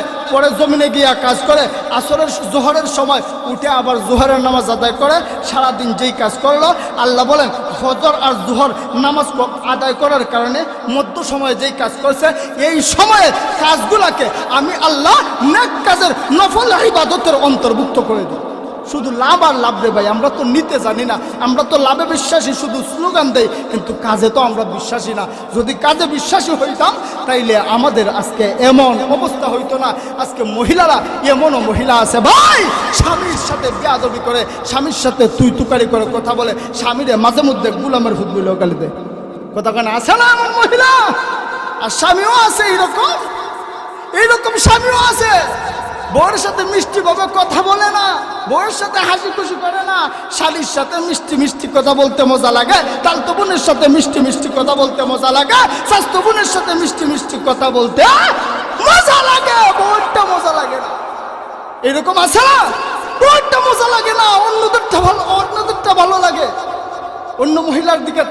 [SPEAKER 1] জমিনে গিয়া কাজ করে, আসরের জোহরের সময় উঠে আবার জোহরের নামাজ আদায় করে, সারাদিন যেই কাজ করলো, আল্লাহ বলেন ফজর আর জোহর নামাজ আদায় করার কারণে মধ্য সময়ে যেই কাজ করছে, এই সময়ের কাজগুলাকে আমি আল্লাহ নেক কাজের নফল ইবাদতের অন্তর্ভুক্ত করে দিই। শুধু লাভ আর লাভ রে ভাই, আমরা তো নিতে জানি না। আমরা তো লাভে বিশ্বাসী, শুধু স্লোগান দেই, কিন্তু কাজে তো আমরা বিশ্বাসী না। যদি কাজে বিশ্বাসী হইতাম তাইলে আমাদের আজকে এমন অবস্থা হইতো না। আজকে মহিলারা, এমনও মহিলা আছে ভাই, স্বামীর সাথে বেয়াদবি করে, স্বামীর সাথে তুই তুকারি করে কথা বলে, স্বামীরে মাঝে মধ্যে গুলামের হুদ বলে গালি দেয়। কথা কেন আছে না এমন মহিলা? আর স্বামীও আছে এইরকম স্বামীও আছে। বউয়ের সাথে মিষ্টি ভাবে কথা বলে না, বউয়ের সাথে হাসি খুশি করে না, শালীর সাথে মিষ্টি মিষ্টি কথা বলতে মজা লাগে, তালতো বোনের সাথে মিষ্টি মিষ্টি কথা বলতে মজা লাগে, স্বাস্থ্য বোনের সাথে মিষ্টি মিষ্টি কথা বলতে মজা লাগে, বউয়েরটা মজা লাগে না। এরকম আছে না? বউয়েরটা মজা লাগে না, অন্যদেরটা ভালো লাগে। অন্য মহিলার দিকে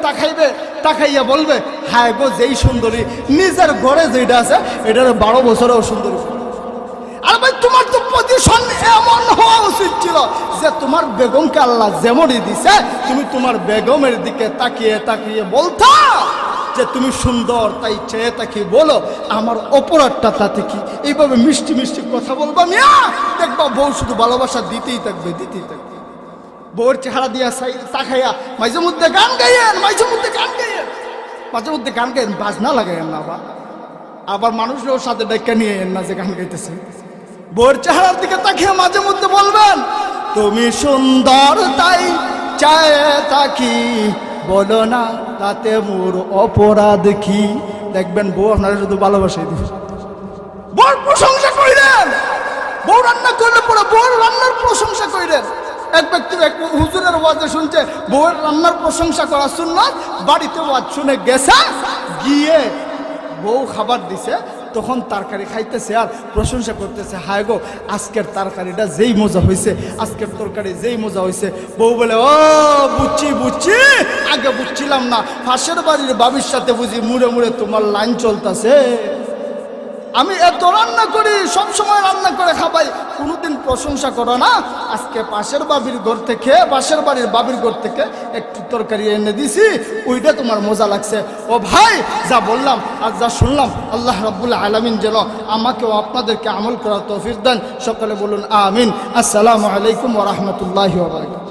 [SPEAKER 1] তাকাইয়া বলবে হ্যাঁ গো যেই সুন্দরী, নিজের ঘরে যেটা আছে এটার 12 বছরেও সুন্দরী। আর ভাই, তোমার তো পজিশন এমন হওয়া উচিত ছিল যে তোমার বেগমকে আল্লাহ যেমনই দিছে, তুমি তোমার বেগমের দিকে তাকিয়ে বলতা যে তুমি সুন্দর, তাই চেয়ে তাকিয়ে বলো আমার অপরাধটা তাতে কি। এইভাবে মিষ্টি মিষ্টি কথা বলবা মিয়া, দেখবা বউ শুধু ভালোবাসা দিতেই থাকবে। বউয়ের চেহারা দিয়া তাকাইয়া মাঝে মধ্যে গান গাইয়েন, মাঝে মধ্যে গান গাইয়েন, বাজনা লাগাইয়েন না। আবার মানুষের সাথে ডেকে নিয়ে না যে গান গাইতেছে। বউয়ের চেহারার দিকে তাকিয়ে মাঝে মধ্যে বলবেন তুমি সুন্দর তাই চায় তাকি, বলো না তাতে মোর অপরাধ কি। দেখবেন বউ আপনারা শুধু ভালোবাসাই দিবে। বউর প্রশংসা করিলেন, বউ রান্না করলে পরে বউর রান্নার প্রশংসা করিলেন। এক ব্যক্তি হুজুরের ওয়াজে শুনছে বউয়ের রান্নার প্রশংসা করা সুন্নাত, বাড়িতে ওয়াজ শুনে গেছে, গিয়ে বউ খাবার দিছে, তখন তরকারি খাইতেছে আর প্রশংসা করতেছে, হায় গো আজকের তরকারিটা যেই মজা হয়েছে, আজকের তরকারি যেই মজা হয়েছে। বউ বলে ও বুঝছি, আগে বুঝছিলাম না, পাশের বাড়ির বাবির সাথে বুঝি মুড়ে তোমার লাইন চলতেছে। আমি এত রান্না করি, সব সময় রান্না করে খাবাই, কোনোদিন প্রশংসা করো না। আজকে পাশের বাড়ির বাবির ঘর থেকে একটু তরকারি এনে দিছি, ওইটা তোমার মজা লাগছে। ও ভাই, যা বললাম আর যা শুনলাম, আল্লাহ রাব্বুল আলামিন যেন আমাকেও আপনাদেরকে আমল করার তৌফিক দেন। সকলে বলুন আমিন। আসসালামু আলাইকুম ওয়া রাহমাতুল্লাহি ওয়া বারাকাতুহু।